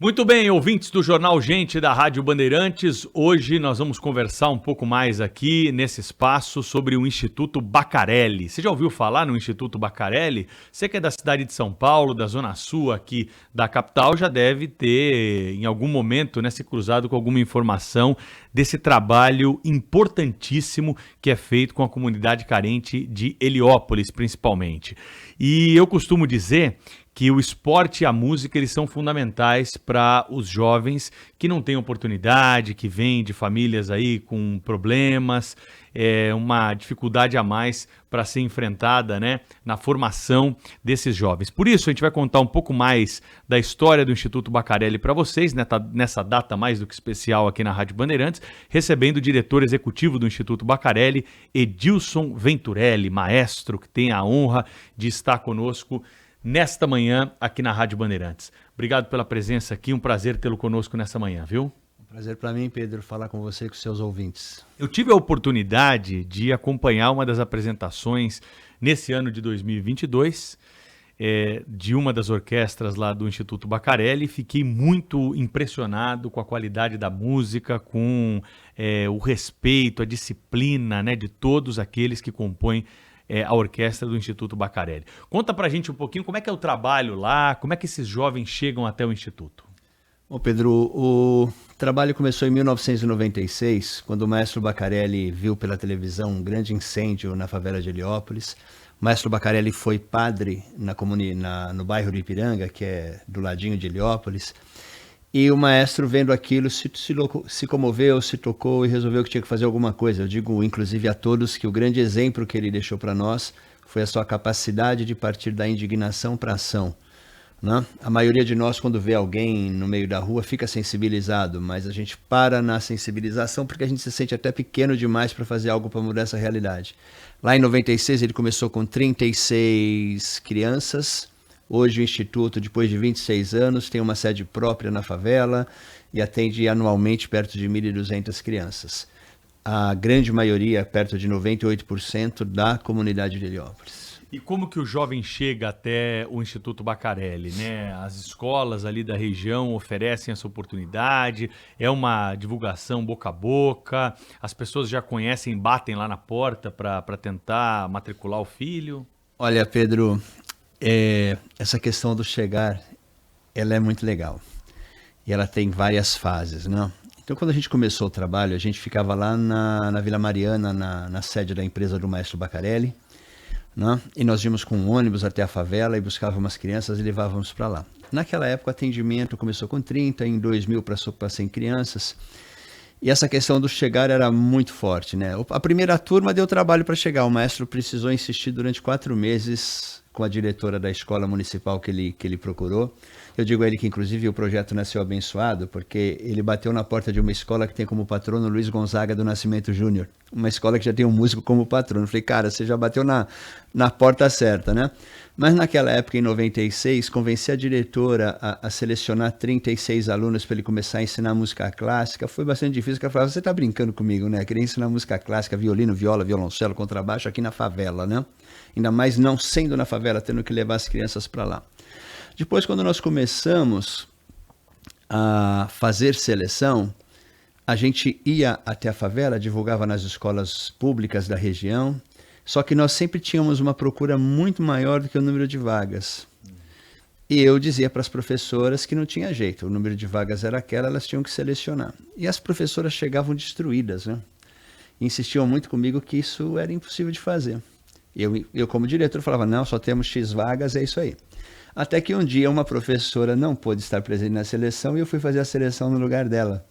Muito bem, ouvintes do Jornal Gente da Rádio Bandeirantes, hoje nós vamos conversar um pouco mais aqui nesse espaço sobre o Instituto Bacarelli. Você já ouviu falar no Instituto Bacarelli? Você que é da cidade de São Paulo, da Zona Sul aqui da capital, já deve ter em algum momento, né, se cruzado com alguma informação desse trabalho importantíssimo que é feito com a comunidade carente de Heliópolis, principalmente. E eu costumo dizer que o esporte e a música eles são fundamentais para os jovens que não têm oportunidade, que vêm de famílias aí com problemas, uma dificuldade a mais para ser enfrentada, né, na formação desses jovens. Por isso, a gente vai contar um pouco mais da história do Instituto Bacarelli para vocês, nessa data mais do que especial aqui na Rádio Bandeirantes, recebendo o diretor executivo do Instituto Bacarelli, Edilson Venturelli, maestro, que tem a honra de estar conosco nesta manhã aqui na Rádio Bandeirantes. Obrigado pela presença aqui, um prazer tê-lo conosco nessa manhã, viu? Prazer para mim, Pedro, falar com você e com seus ouvintes. Eu tive a oportunidade de acompanhar uma das apresentações nesse ano de 2022, de uma das orquestras lá do Instituto Bacarelli. Fiquei muito impressionado com a qualidade da música, com o respeito, a disciplina, né, de todos aqueles que compõem a orquestra do Instituto Bacarelli. Conta pra gente um pouquinho como é que é o trabalho lá, como é que esses jovens chegam até o Instituto. Bom, Pedro, o trabalho começou em 1996, quando o maestro Bacarelli viu pela televisão um grande incêndio na favela de Heliópolis. O maestro Bacarelli foi padre no bairro de Ipiranga, que é do ladinho de Heliópolis. E o maestro, vendo aquilo, se comoveu, se tocou e resolveu que tinha que fazer alguma coisa. Eu digo, inclusive, a todos que o grande exemplo que ele deixou para nós foi a sua capacidade de partir da indignação para a ação, né? A maioria de nós, quando vê alguém no meio da rua, fica sensibilizado, mas a gente para na sensibilização porque a gente se sente até pequeno demais para fazer algo para mudar essa realidade. Lá em 96, ele começou com 36 crianças. Hoje o Instituto, depois de 26 anos, tem uma sede própria na favela e atende anualmente perto de 1.200 crianças. A grande maioria, perto de 98% da comunidade de Heliópolis. E como que o jovem chega até o Instituto Bacarelli, né? As escolas ali da região oferecem essa oportunidade, é uma divulgação boca a boca, as pessoas já conhecem, batem lá na porta para tentar matricular o filho? Olha, Pedro, essa questão do chegar, ela é muito legal. E ela tem várias fases, né? Então, quando a gente começou o trabalho, a gente ficava lá na Vila Mariana, na sede da empresa do maestro Bacarelli, né? E nós íamos com um ônibus até a favela e buscávamos as crianças e levávamos para lá. Naquela época, o atendimento começou com 30, em 2000 para 100 crianças. E essa questão do chegar era muito forte, né? A primeira turma deu trabalho para chegar. O maestro precisou insistir durante 4 meses com a diretora da escola municipal que ele procurou. Eu digo a ele que, inclusive, o projeto nasceu abençoado, porque ele bateu na porta de uma escola que tem como patrono Luiz Gonzaga do Nascimento Júnior, uma escola que já tem um músico como patrono. Eu falei, cara, você já bateu na porta certa, né? Mas naquela época, em 96, convencer a diretora a selecionar 36 alunos para ele começar a ensinar música clássica foi bastante difícil, porque ela falava, você está brincando comigo, né? Queria ensinar música clássica, violino, viola, violoncelo, contrabaixo aqui na favela, né? Ainda mais não sendo na favela, tendo que levar as crianças para lá. Depois, quando nós começamos a fazer seleção, a gente ia até a favela, divulgava nas escolas públicas da região, só que nós sempre tínhamos uma procura muito maior do que o número de vagas. E eu dizia para as professoras que não tinha jeito, o número de vagas era aquela, elas tinham que selecionar. E as professoras chegavam destruídas, né? Insistiam muito comigo que isso era impossível de fazer. Eu como diretor, falava, não, só temos X vagas, é isso aí. Até que um dia uma professora não pôde estar presente na seleção e eu fui fazer a seleção no lugar dela.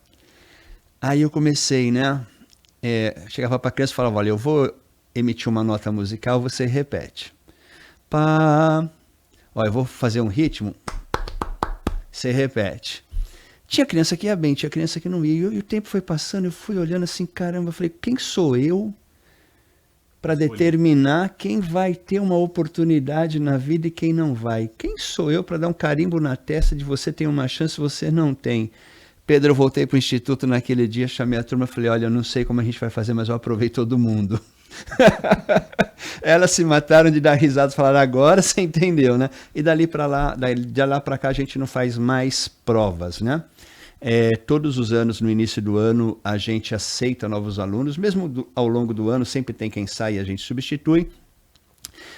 Aí eu comecei, né? Chegava para a criança e falava, olha, eu vou emitir uma nota musical, você repete. Pá. Olha, eu vou fazer um ritmo, você repete. Tinha criança que ia bem, tinha criança que não ia. E o tempo foi passando, eu fui olhando assim, caramba, eu falei, quem sou eu para determinar quem vai ter uma oportunidade na vida e quem não vai? Quem sou eu para dar um carimbo na testa de você tem uma chance, você não tem? Pedro, eu voltei para o instituto naquele dia, chamei a turma e falei, olha, eu não sei como a gente vai fazer, mas eu aprovei todo mundo. Elas se mataram de dar risada e falaram, agora você entendeu, né? E de lá para cá a gente não faz mais provas, né? Todos os anos, no início do ano, a gente aceita novos alunos, mesmo ao longo do ano, sempre tem quem sai e a gente substitui.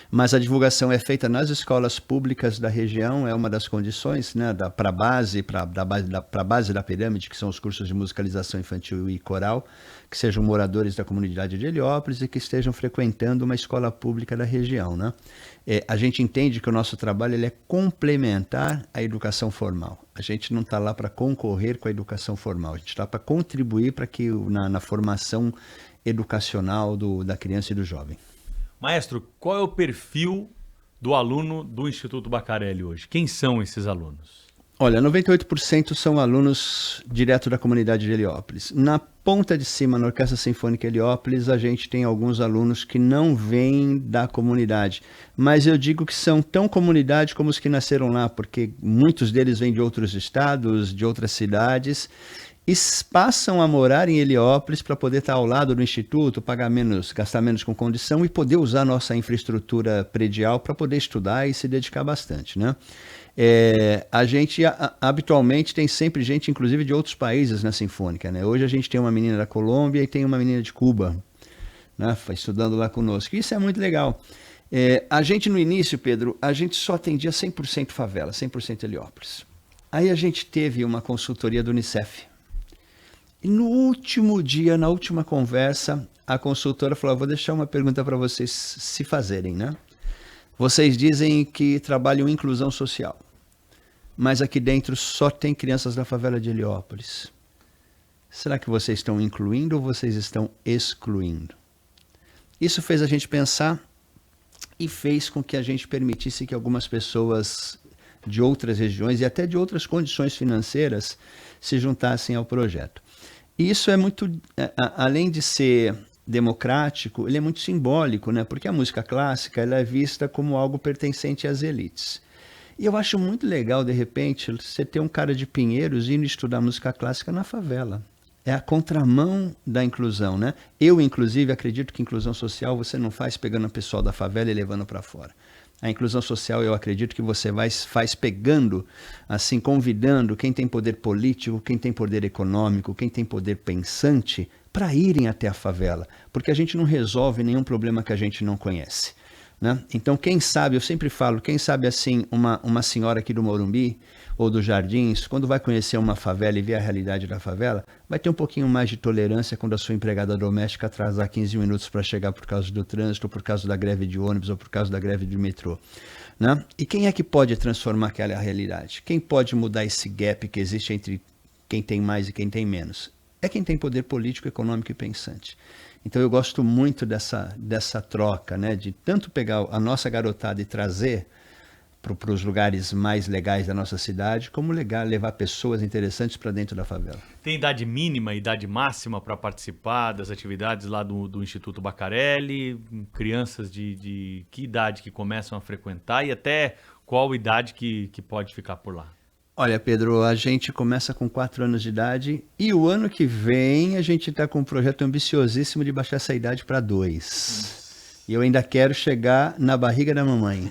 Mas a divulgação é feita nas escolas públicas da região, é uma das condições, né, para a base da pirâmide, que são os cursos de musicalização infantil e coral, que sejam moradores da comunidade de Heliópolis e que estejam frequentando uma escola pública da região, né? A gente entende que o nosso trabalho ele é complementar à educação formal. A gente não está lá para concorrer com a educação formal, a gente está para contribuir para que na formação educacional da criança e do jovem. Maestro, qual é o perfil do aluno do Instituto Baccarelli hoje? Quem são esses alunos? Olha, 98% são alunos direto da comunidade de Heliópolis. Na ponta de cima, na Orquestra Sinfônica Heliópolis, a gente tem alguns alunos que não vêm da comunidade. Mas eu digo que são tão comunidade como os que nasceram lá, porque muitos deles vêm de outros estados, de outras cidades, e passam a morar em Heliópolis para poder estar ao lado do Instituto, pagar menos, gastar menos com condição e poder usar nossa infraestrutura predial para poder estudar e se dedicar bastante, né? A gente habitualmente tem sempre gente, inclusive de outros países na Sinfônica, né? Hoje a gente tem uma menina da Colômbia e tem uma menina de Cuba, né? Estudando lá conosco. Isso é muito legal. A gente no início, Pedro, a gente só atendia 100% favela, 100% Heliópolis. Aí a gente teve uma consultoria do Unicef. E no último dia, na última conversa, a consultora falou, vou deixar uma pergunta para vocês se fazerem, né? Vocês dizem que trabalham em inclusão social, mas aqui dentro só tem crianças da favela de Heliópolis. Será que vocês estão incluindo ou vocês estão excluindo? Isso fez a gente pensar e fez com que a gente permitisse que algumas pessoas de outras regiões e até de outras condições financeiras se juntassem ao projeto. E isso é muito, além de ser democrático, ele é muito simbólico, né? Porque a música clássica ela é vista como algo pertencente às elites. E eu acho muito legal, de repente, você ter um cara de Pinheiros indo estudar música clássica na favela. É a contramão da inclusão, né? Eu, inclusive, acredito que inclusão social você não faz pegando o pessoal da favela e levando para fora. A inclusão social, eu acredito que você faz pegando, assim, convidando quem tem poder político, quem tem poder econômico, quem tem poder pensante, para irem até a favela. Porque a gente não resolve nenhum problema que a gente não conhece, né? Então, quem sabe, eu sempre falo, quem sabe, assim, uma senhora aqui do Morumbi ou dos Jardins, quando vai conhecer uma favela e ver a realidade da favela, vai ter um pouquinho mais de tolerância quando a sua empregada doméstica atrasar 15 minutos para chegar por causa do trânsito, ou por causa da greve de ônibus, ou por causa da greve de metrô, né? E quem é que pode transformar aquela realidade? Quem pode mudar esse gap que existe entre quem tem mais e quem tem menos? É quem tem poder político, econômico e pensante. Então eu gosto muito dessa troca, né? De tanto pegar a nossa garotada e trazer para os lugares mais legais da nossa cidade, como levar pessoas interessantes para dentro da favela. Tem idade mínima, idade máxima para participar das atividades lá do Instituto Baccarelli? Crianças de que idade que começam a frequentar e até qual idade que pode ficar por lá? Olha, Pedro, a gente começa com 4 anos de idade e o ano que vem a gente está com um projeto ambiciosíssimo de baixar essa idade para 2. E eu ainda quero chegar na barriga da mamãe.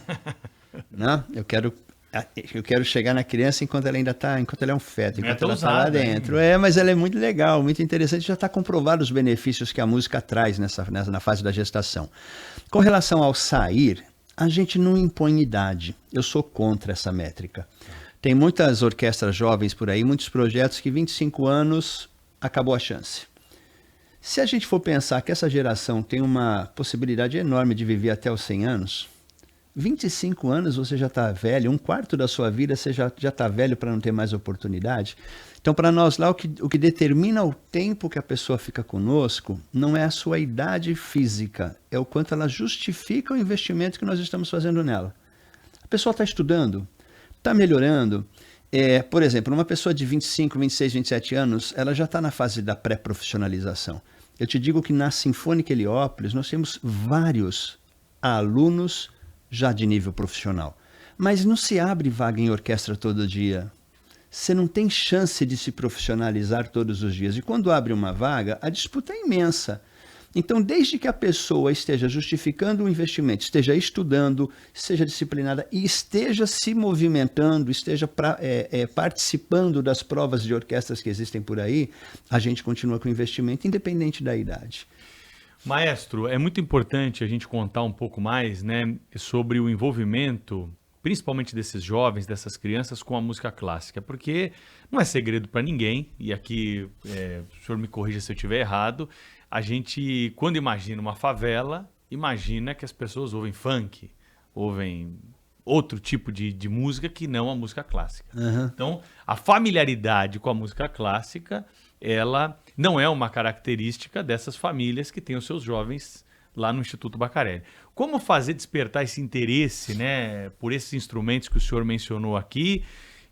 Não, eu quero chegar na criança enquanto ela é um feto, enquanto ela está lá dentro. Mas ela é muito legal, muito interessante, já está comprovado os benefícios que a música traz na fase da gestação. Com relação ao sair, a gente não impõe idade, eu sou contra essa métrica. Tem muitas orquestras jovens por aí, muitos projetos que 25 anos acabou a chance. Se a gente for pensar que essa geração tem uma possibilidade enorme de viver até os 100 anos, 25 anos você já está velho, um quarto da sua vida você já está velho para não ter mais oportunidade. Então, para nós lá, o que determina o tempo que a pessoa fica conosco não é a sua idade física, é o quanto ela justifica o investimento que nós estamos fazendo nela. A pessoa está estudando, está melhorando. Por exemplo, uma pessoa de 25, 26, 27 anos, ela já está na fase da pré-profissionalização. Eu te digo que na Sinfônica Heliópolis nós temos vários alunos já de nível profissional. Mas não se abre vaga em orquestra todo dia. Você não tem chance de se profissionalizar todos os dias. E quando abre uma vaga, a disputa é imensa. Então, desde que a pessoa esteja justificando o investimento, esteja estudando, seja disciplinada e esteja se movimentando, esteja participando das provas de orquestras que existem por aí, a gente continua com o investimento, independente da idade. Maestro, é muito importante a gente contar um pouco mais, né, sobre o envolvimento, principalmente desses jovens, dessas crianças, com a música clássica, porque não é segredo para ninguém, e aqui o senhor me corrija se eu estiver errado, a gente, quando imagina uma favela, imagina que as pessoas ouvem funk, ouvem outro tipo de música que não a música clássica. Uhum. Então, a familiaridade com a música clássica, ela não é uma característica dessas famílias que têm os seus jovens lá no Instituto Baccarelli. Como fazer despertar esse interesse, né, por esses instrumentos que o senhor mencionou aqui?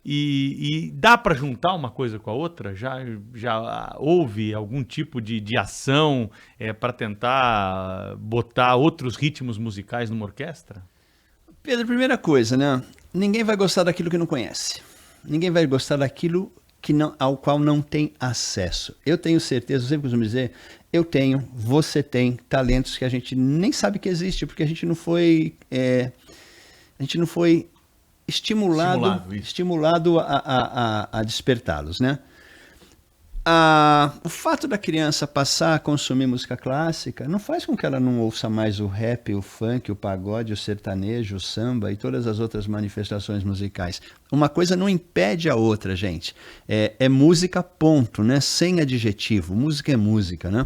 E dá para juntar uma coisa com a outra? Já houve algum tipo de ação para tentar botar outros ritmos musicais numa orquestra? Pedro, primeira coisa, né? Ninguém vai gostar daquilo que não conhece. Ninguém vai gostar daquilo ao qual não tem acesso. Eu tenho certeza, eu sempre costumo dizer, eu tenho, você tem talentos que a gente nem sabe que existe, porque a gente não foi estimulado a despertá-los, né? O fato da criança passar a consumir música clássica não faz com que ela não ouça mais o rap, o funk, o pagode, o sertanejo, o samba e todas as outras manifestações musicais. Uma coisa não impede a outra, gente. É música, ponto, né? Sem adjetivo. Música é música, né?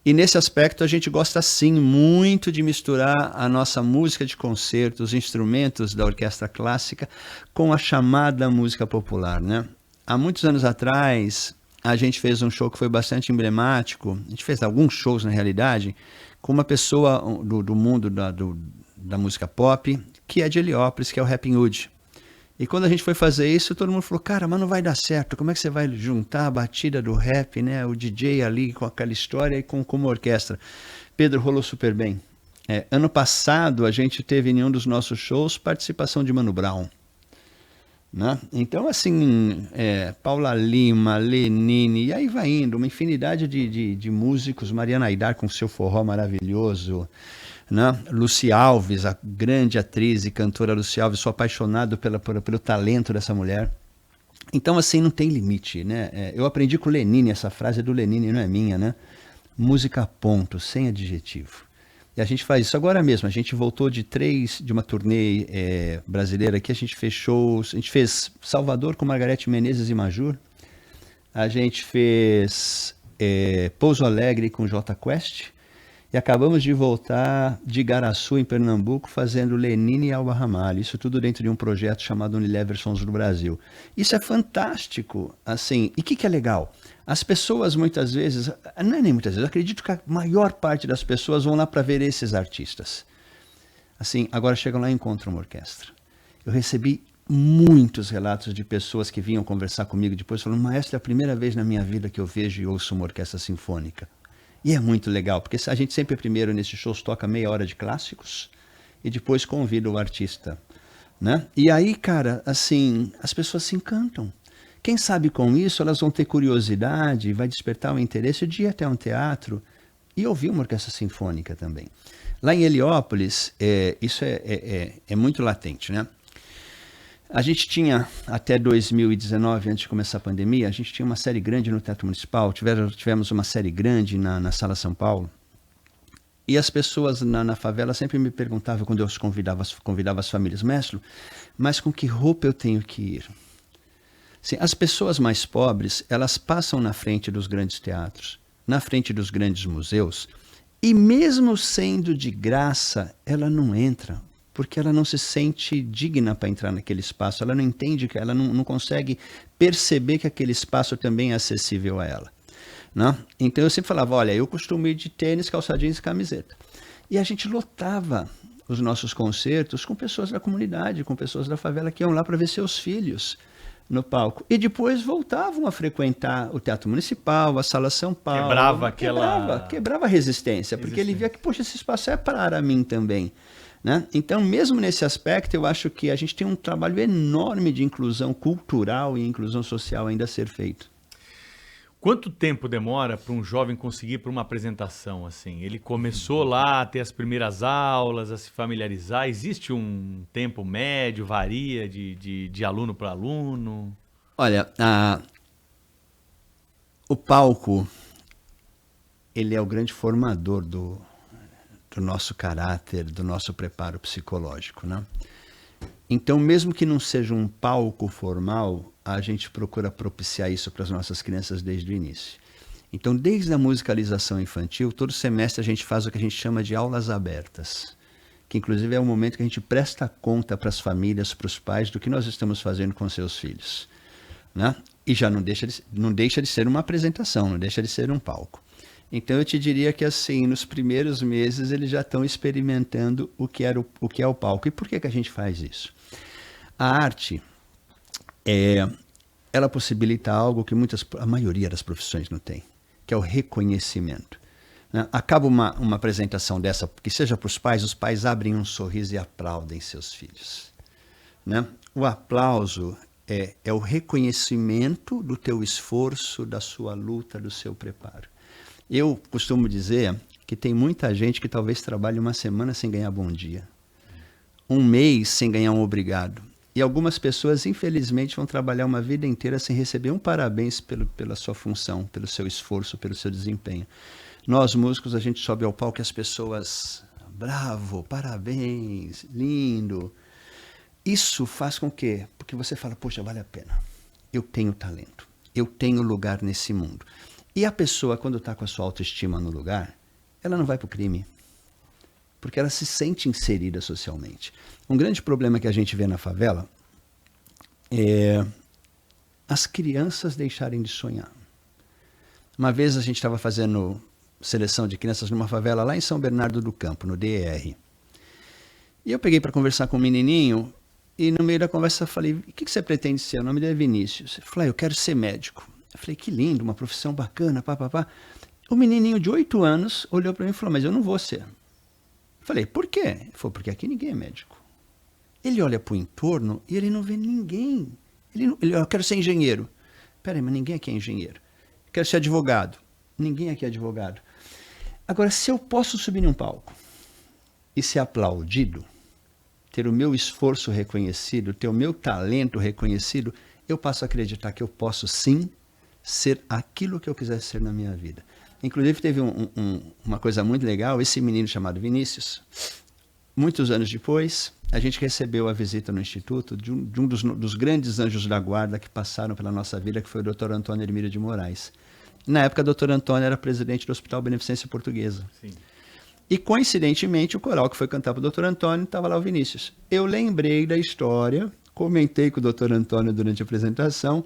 E nesse aspecto a gente gosta sim muito de misturar a nossa música de concerto, os instrumentos da orquestra clássica, com a chamada música popular, né? Há muitos anos atrás, a gente fez um show que foi bastante emblemático, a gente fez alguns shows na realidade, com uma pessoa do mundo da música pop, que é de Heliópolis, que é o Rapping Hood. E quando a gente foi fazer isso, todo mundo falou, cara, mas não vai dar certo, como é que você vai juntar a batida do rap, né, o DJ ali com aquela história e com uma orquestra? Pedro, rolou super bem. Ano passado, a gente teve em um dos nossos shows participação de Mano Brown. Né? Então, assim, Paula Lima, Lenine, e aí vai indo, uma infinidade de músicos, Mariana Aidar com seu forró maravilhoso, né? Lucy Alves, a grande atriz e cantora Lucy Alves, sou apaixonado pelo talento dessa mulher. Então, assim, não tem limite, né? Eu aprendi com o Lenine, essa frase é do Lenine, não é minha, né? Música ponto, sem adjetivo. E a gente faz isso agora mesmo. A gente voltou de uma turnê brasileira que a gente fez Salvador com Margareth Menezes e Majur. A gente fez Pouso Alegre com Jota Quest. E acabamos de voltar de Igaraçu, em Pernambuco, fazendo Lenine e Alba Ramalho. Isso tudo dentro de um projeto chamado Unilever Sons do Brasil. Isso é fantástico, assim. E o que é legal? As pessoas muitas vezes, não é nem muitas vezes, eu acredito que a maior parte das pessoas vão lá para ver esses artistas. Assim, agora chegam lá e encontram uma orquestra. Eu recebi muitos relatos de pessoas que vinham conversar comigo depois, falando, maestro, é a primeira vez na minha vida que eu vejo e ouço uma orquestra sinfônica. E é muito legal, porque a gente sempre primeiro nesses shows toca meia hora de clássicos e depois convida o artista, né? E aí, cara, assim, as pessoas se encantam. Quem sabe com isso elas vão ter curiosidade, vai despertar o interesse de ir até um teatro e ouvir uma orquestra sinfônica também. Lá em Heliópolis, isso é muito latente, né? A gente tinha, até 2019, antes de começar a pandemia, a gente tinha uma série grande no Teatro Municipal, tivemos uma série grande na Sala São Paulo, e as pessoas na favela sempre me perguntavam, quando eu convidava as famílias, mestre, mas com que roupa eu tenho que ir? Assim, as pessoas mais pobres, elas passam na frente dos grandes teatros, na frente dos grandes museus, e mesmo sendo de graça, ela não entra, porque ela não se sente digna para entrar naquele espaço, ela não entende, ela não consegue perceber que aquele espaço também é acessível a ela. Né? Então eu sempre falava, olha, eu costumo ir de tênis, calça jeans e camiseta. E a gente lotava os nossos concertos com pessoas da comunidade, com pessoas da favela que iam lá para ver seus filhos no palco. E depois voltavam a frequentar o Teatro Municipal, a Sala São Paulo. Quebrava a resistência, porque ele via que, poxa, esse espaço é para mim também. Né? Então, mesmo nesse aspecto, eu acho que a gente tem um trabalho enorme de inclusão cultural e inclusão social ainda a ser feito. Quanto tempo demora para um jovem conseguir para uma apresentação assim? Ele começou lá a ter as primeiras aulas, a se familiarizar. Existe um tempo médio, varia de aluno para aluno? Olha, o palco, ele é o grande formador do nosso caráter, do nosso preparo psicológico, né? Então, mesmo que não seja um palco formal, a gente procura propiciar isso para as nossas crianças desde o início. Então, desde a musicalização infantil, todo semestre a gente faz o que a gente chama de aulas abertas, que inclusive é o momento que a gente presta conta para as famílias, para os pais, do que nós estamos fazendo com seus filhos, né? E já não deixa de ser uma apresentação, não deixa de ser um palco. Então eu te diria que assim, nos primeiros meses eles já estão experimentando o que é o palco. E por que a gente faz isso? A arte, ela possibilita algo que a maioria das profissões não tem, que é o reconhecimento, né? Acaba uma apresentação dessa, que seja para os pais abrem um sorriso e aplaudem seus filhos, né? O aplauso é o reconhecimento do teu esforço, da sua luta, do seu preparo. Eu costumo dizer que tem muita gente que talvez trabalhe uma semana sem ganhar bom dia, um mês sem ganhar um obrigado. E algumas pessoas, infelizmente, vão trabalhar uma vida inteira sem receber um parabéns pela sua função, pelo seu esforço, pelo seu desempenho. Nós, músicos, a gente sobe ao palco e as pessoas, bravo, parabéns, lindo. Isso faz com que, porque você fala, poxa, vale a pena. Eu tenho talento, eu tenho lugar nesse mundo. E a pessoa, quando está com a sua autoestima no lugar, ela não vai para o crime, porque ela se sente inserida socialmente. Um grande problema que a gente vê na favela é as crianças deixarem de sonhar. Uma vez a gente estava fazendo seleção de crianças numa favela lá em São Bernardo do Campo, no DER. E eu peguei para conversar com um menininho e no meio da conversa eu falei, o que você pretende ser? O nome dele é Vinícius. Ele falou, eu quero ser médico. Eu falei, que lindo, uma profissão bacana, papapá. O menininho de 8 anos olhou para mim e falou, mas eu não vou ser. Eu falei, por quê? Ele falou, porque aqui ninguém é médico. Ele olha para o entorno e ele não vê ninguém. Eu quero ser engenheiro. Peraí, mas ninguém aqui é engenheiro. Eu quero ser advogado. Ninguém aqui é advogado. Agora, se eu posso subir num palco e ser aplaudido, ter o meu esforço reconhecido, ter o meu talento reconhecido, eu passo a acreditar que eu posso sim ser aquilo que eu quiser ser na minha vida. Inclusive teve uma coisa muito legal, esse menino chamado Vinícius, muitos anos depois, a gente recebeu a visita no Instituto de um dos grandes anjos da guarda que passaram pela nossa vida, que foi o Dr. Antônio Hermílio de Moraes. Na época, o Dr. Antônio era presidente do Hospital Beneficência Portuguesa. Sim. E, coincidentemente, o coral que foi cantar para o Dr. Antônio estava lá o Vinícius. Eu lembrei da história, comentei com o Dr. Antônio durante a apresentação.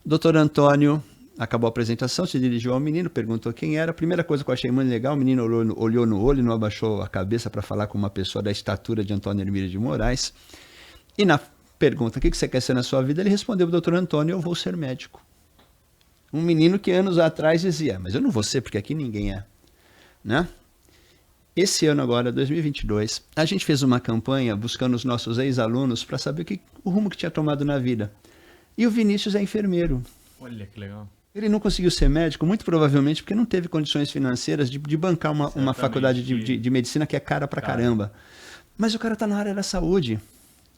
O Dr. Antônio acabou a apresentação, se dirigiu ao menino, perguntou quem era. A primeira coisa que eu achei muito legal, o menino olhou no olho, não abaixou a cabeça para falar com uma pessoa da estatura de Antônio Hermílio de Moraes. E na pergunta, o que você quer ser na sua vida? Ele respondeu ao Dr. Antônio, eu vou ser médico. Um menino que anos atrás dizia, mas eu não vou ser porque aqui ninguém é, né? Esse ano agora, 2022, a gente fez uma campanha buscando os nossos ex-alunos para saber o rumo que tinha tomado na vida. E o Vinícius é enfermeiro. Olha que legal. Ele não conseguiu ser médico, muito provavelmente porque não teve condições financeiras de bancar uma faculdade de medicina que é cara pra caramba. Mas o cara está na área da saúde.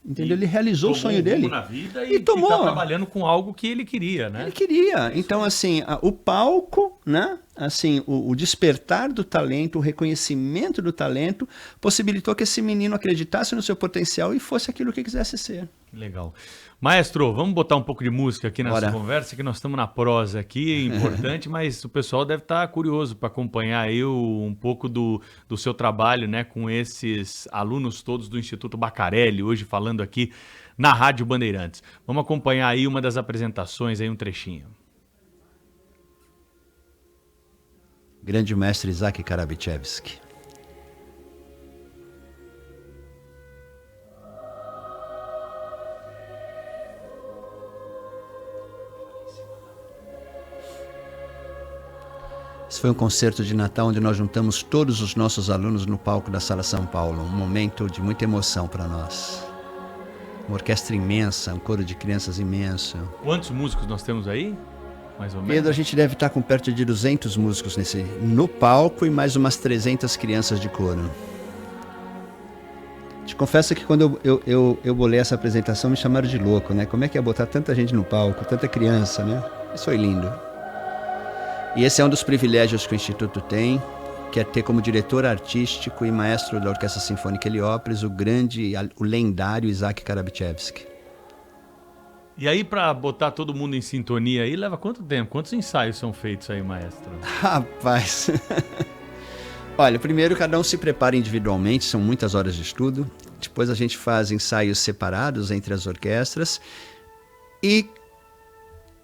Entendeu? Ele realizou o sonho dele. Na vida e tomou. Tá trabalhando com algo que ele queria, né? Ele queria. Então, assim, o palco, né? Assim, o despertar do talento, o reconhecimento do talento, possibilitou que esse menino acreditasse no seu potencial e fosse aquilo que quisesse ser. Legal. Maestro, vamos botar um pouco de música aqui nessa conversa, que nós estamos na prosa aqui, é importante, mas o pessoal deve estar curioso para acompanhar aí um pouco do seu trabalho, né, com esses alunos todos do Instituto Baccarelli, hoje falando aqui na Rádio Bandeirantes. Vamos acompanhar aí uma das apresentações, aí um trechinho. Grande mestre Isaac Karabichevski. Esse foi um concerto de Natal onde nós juntamos todos os nossos alunos no palco da Sala São Paulo. Um momento de muita emoção para nós. Uma orquestra imensa, um coro de crianças imenso. Quantos músicos nós temos aí? mais ou menos? Pedro, a gente deve estar com perto de 200 músicos no palco e mais umas 300 crianças de coro. Te confesso que quando eu bolei essa apresentação, me chamaram de louco, né? Como é que ia botar tanta gente no palco, tanta criança, né? Isso foi lindo. E esse é um dos privilégios que o Instituto tem, que é ter como diretor artístico e maestro da Orquestra Sinfônica Heliópolis o lendário Isaac Karabichevsky. E aí, para botar todo mundo em sintonia aí, leva quanto tempo? Quantos ensaios são feitos aí, maestro? Rapaz... Olha, primeiro cada um se prepara individualmente, são muitas horas de estudo. Depois a gente faz ensaios separados entre as orquestras. E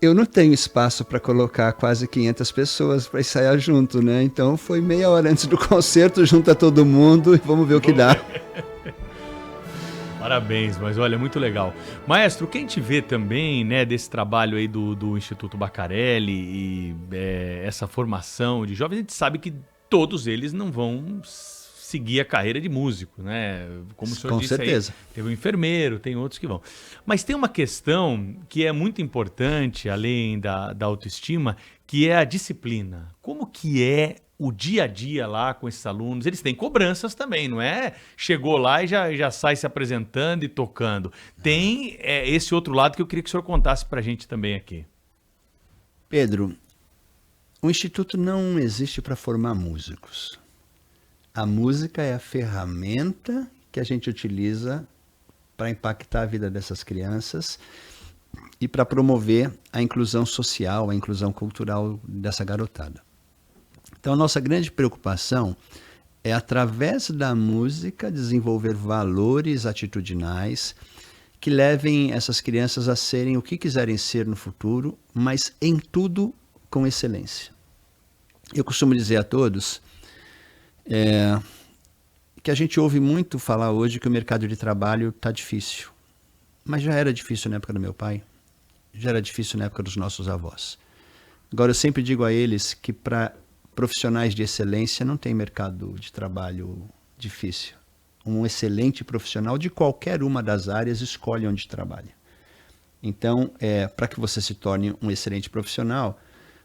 eu não tenho espaço para colocar quase 500 pessoas para ensaiar junto, né? Então foi meia hora antes do concerto, junta todo mundo e vamos ver o que dá. Parabéns, mas olha, muito legal. Maestro, quem te vê também, né, desse trabalho aí do Instituto Baccarelli e essa formação de jovens, a gente sabe que todos eles não vão seguir a carreira de músico, né? Como o senhor Com disse certeza. aí, teve um enfermeiro, tem outros que vão. Mas tem uma questão que é muito importante, além da autoestima, que é a disciplina. Como que é o dia a dia lá com esses alunos? Eles têm cobranças também, não é? Chegou lá e já sai se apresentando e tocando. Tem esse outro lado que eu queria que o senhor contasse pra gente também aqui. Pedro, o Instituto não existe para formar músicos. A música é a ferramenta que a gente utiliza para impactar a vida dessas crianças e para promover a inclusão social, a inclusão cultural dessa garotada. Então, a nossa grande preocupação é, através da música, desenvolver valores atitudinais que levem essas crianças a serem o que quiserem ser no futuro, mas em tudo com excelência. Eu costumo dizer a todos que a gente ouve muito falar hoje que o mercado de trabalho está difícil. Mas já era difícil na época do meu pai, já era difícil na época dos nossos avós. Agora, eu sempre digo a eles que para profissionais de excelência não tem mercado de trabalho difícil. Um excelente profissional de qualquer uma das áreas escolhe onde trabalha. Então, para que você se torne um excelente profissional,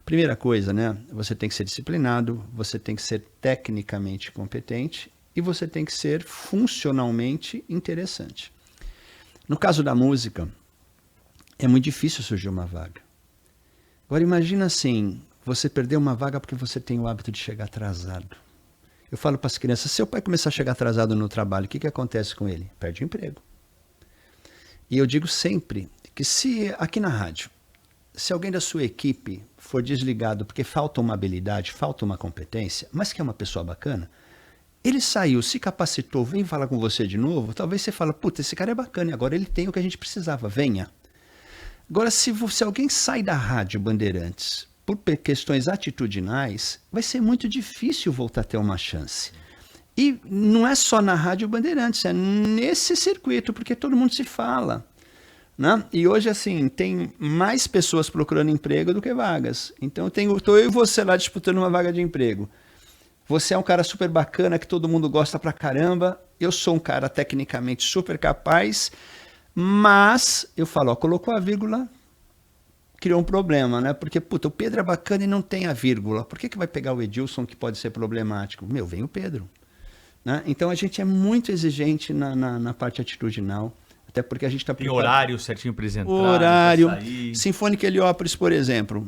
primeira coisa, né? Você tem que ser disciplinado, você tem que ser tecnicamente competente e você tem que ser funcionalmente interessante. No caso da música, é muito difícil surgir uma vaga. Agora imagina assim, você perdeu uma vaga porque você tem o hábito de chegar atrasado. Eu falo para as crianças, se seu pai começar a chegar atrasado no trabalho, o que acontece com ele? Perde o emprego. E eu digo sempre que se aqui na rádio, se alguém da sua equipe for desligado porque falta uma habilidade, falta uma competência, mas que é uma pessoa bacana, ele saiu, se capacitou, vem falar com você de novo, talvez você fale, puta, esse cara é bacana, agora ele tem o que a gente precisava, venha. Agora, se alguém sai da Rádio Bandeirantes por questões atitudinais, vai ser muito difícil voltar a ter uma chance. E não é só na Rádio Bandeirantes, é nesse circuito, porque todo mundo se fala. Né? E hoje, assim, tem mais pessoas procurando emprego do que vagas. Então, estou eu e você lá disputando uma vaga de emprego. Você é um cara super bacana, que todo mundo gosta pra caramba. Eu sou um cara tecnicamente super capaz, mas eu falo, ó, colocou a vírgula, criou um problema, né? Porque, puta, o Pedro é bacana e não tem a vírgula. Por que vai pegar o Edilson, que pode ser problemático? Meu, vem o Pedro. Né? Então, a gente é muito exigente na parte atitudinal. Até porque a gente está Tem horário certinho para entrar, horário. Sinfônica Heliópolis, por exemplo,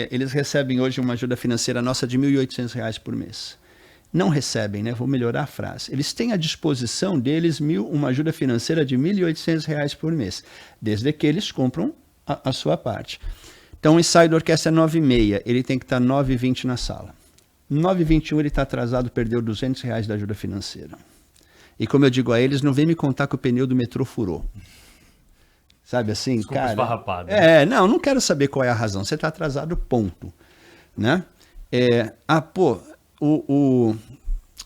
eles recebem hoje uma ajuda financeira nossa de R$ 1.800 por mês. Não recebem, né? Vou melhorar a frase. Eles têm à disposição deles uma ajuda financeira de R$ 1.800 por mês, desde que eles compram a sua parte. Então, o ensaio da orquestra é 9h30, ele tem que estar 9h20 na sala. 9h21 ele está atrasado, perdeu R$ 200 da ajuda financeira. E como eu digo a eles, não vem me contar que o pneu do metrô furou. Sabe assim, desculpa, cara? Esfarrapado. Né? Não quero saber qual é a razão. Você está atrasado, ponto. Né? O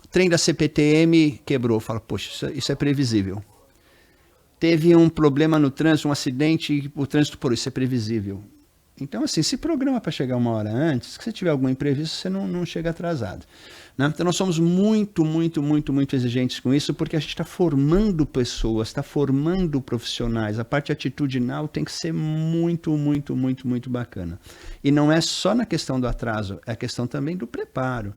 trem da CPTM quebrou. Eu falo, poxa, isso é previsível. Teve um problema no trânsito, um acidente, o trânsito por isso é previsível. Então, assim, se programa para chegar uma hora antes, que se tiver algum imprevisto, você não chega atrasado. Né? Então, nós somos muito exigentes com isso, porque a gente está formando pessoas, está formando profissionais. A parte atitudinal tem que ser muito bacana. E não é só na questão do atraso, é a questão também do preparo.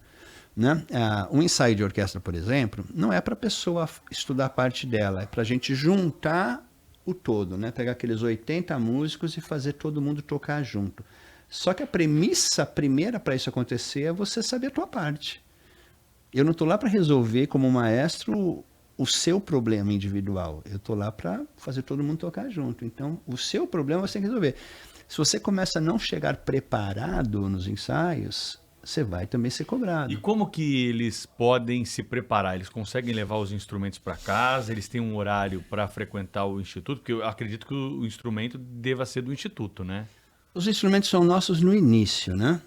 Né? Um ensaio de orquestra, por exemplo, não é para a pessoa estudar a parte dela, é para a gente juntar o todo, né? Pegar aqueles 80 músicos e fazer todo mundo tocar junto. Só que a premissa primeira para isso acontecer é você saber a tua parte. Eu não estou lá para resolver, como maestro, o seu problema individual. Eu estou lá para fazer todo mundo tocar junto. Então, o seu problema você tem que resolver. Se você começa a não chegar preparado nos ensaios, você vai também ser cobrado. E como que eles podem se preparar? Eles conseguem levar os instrumentos para casa? Eles têm um horário para frequentar o instituto? Porque eu acredito que o instrumento deva ser do instituto, né? Os instrumentos são nossos no início, né?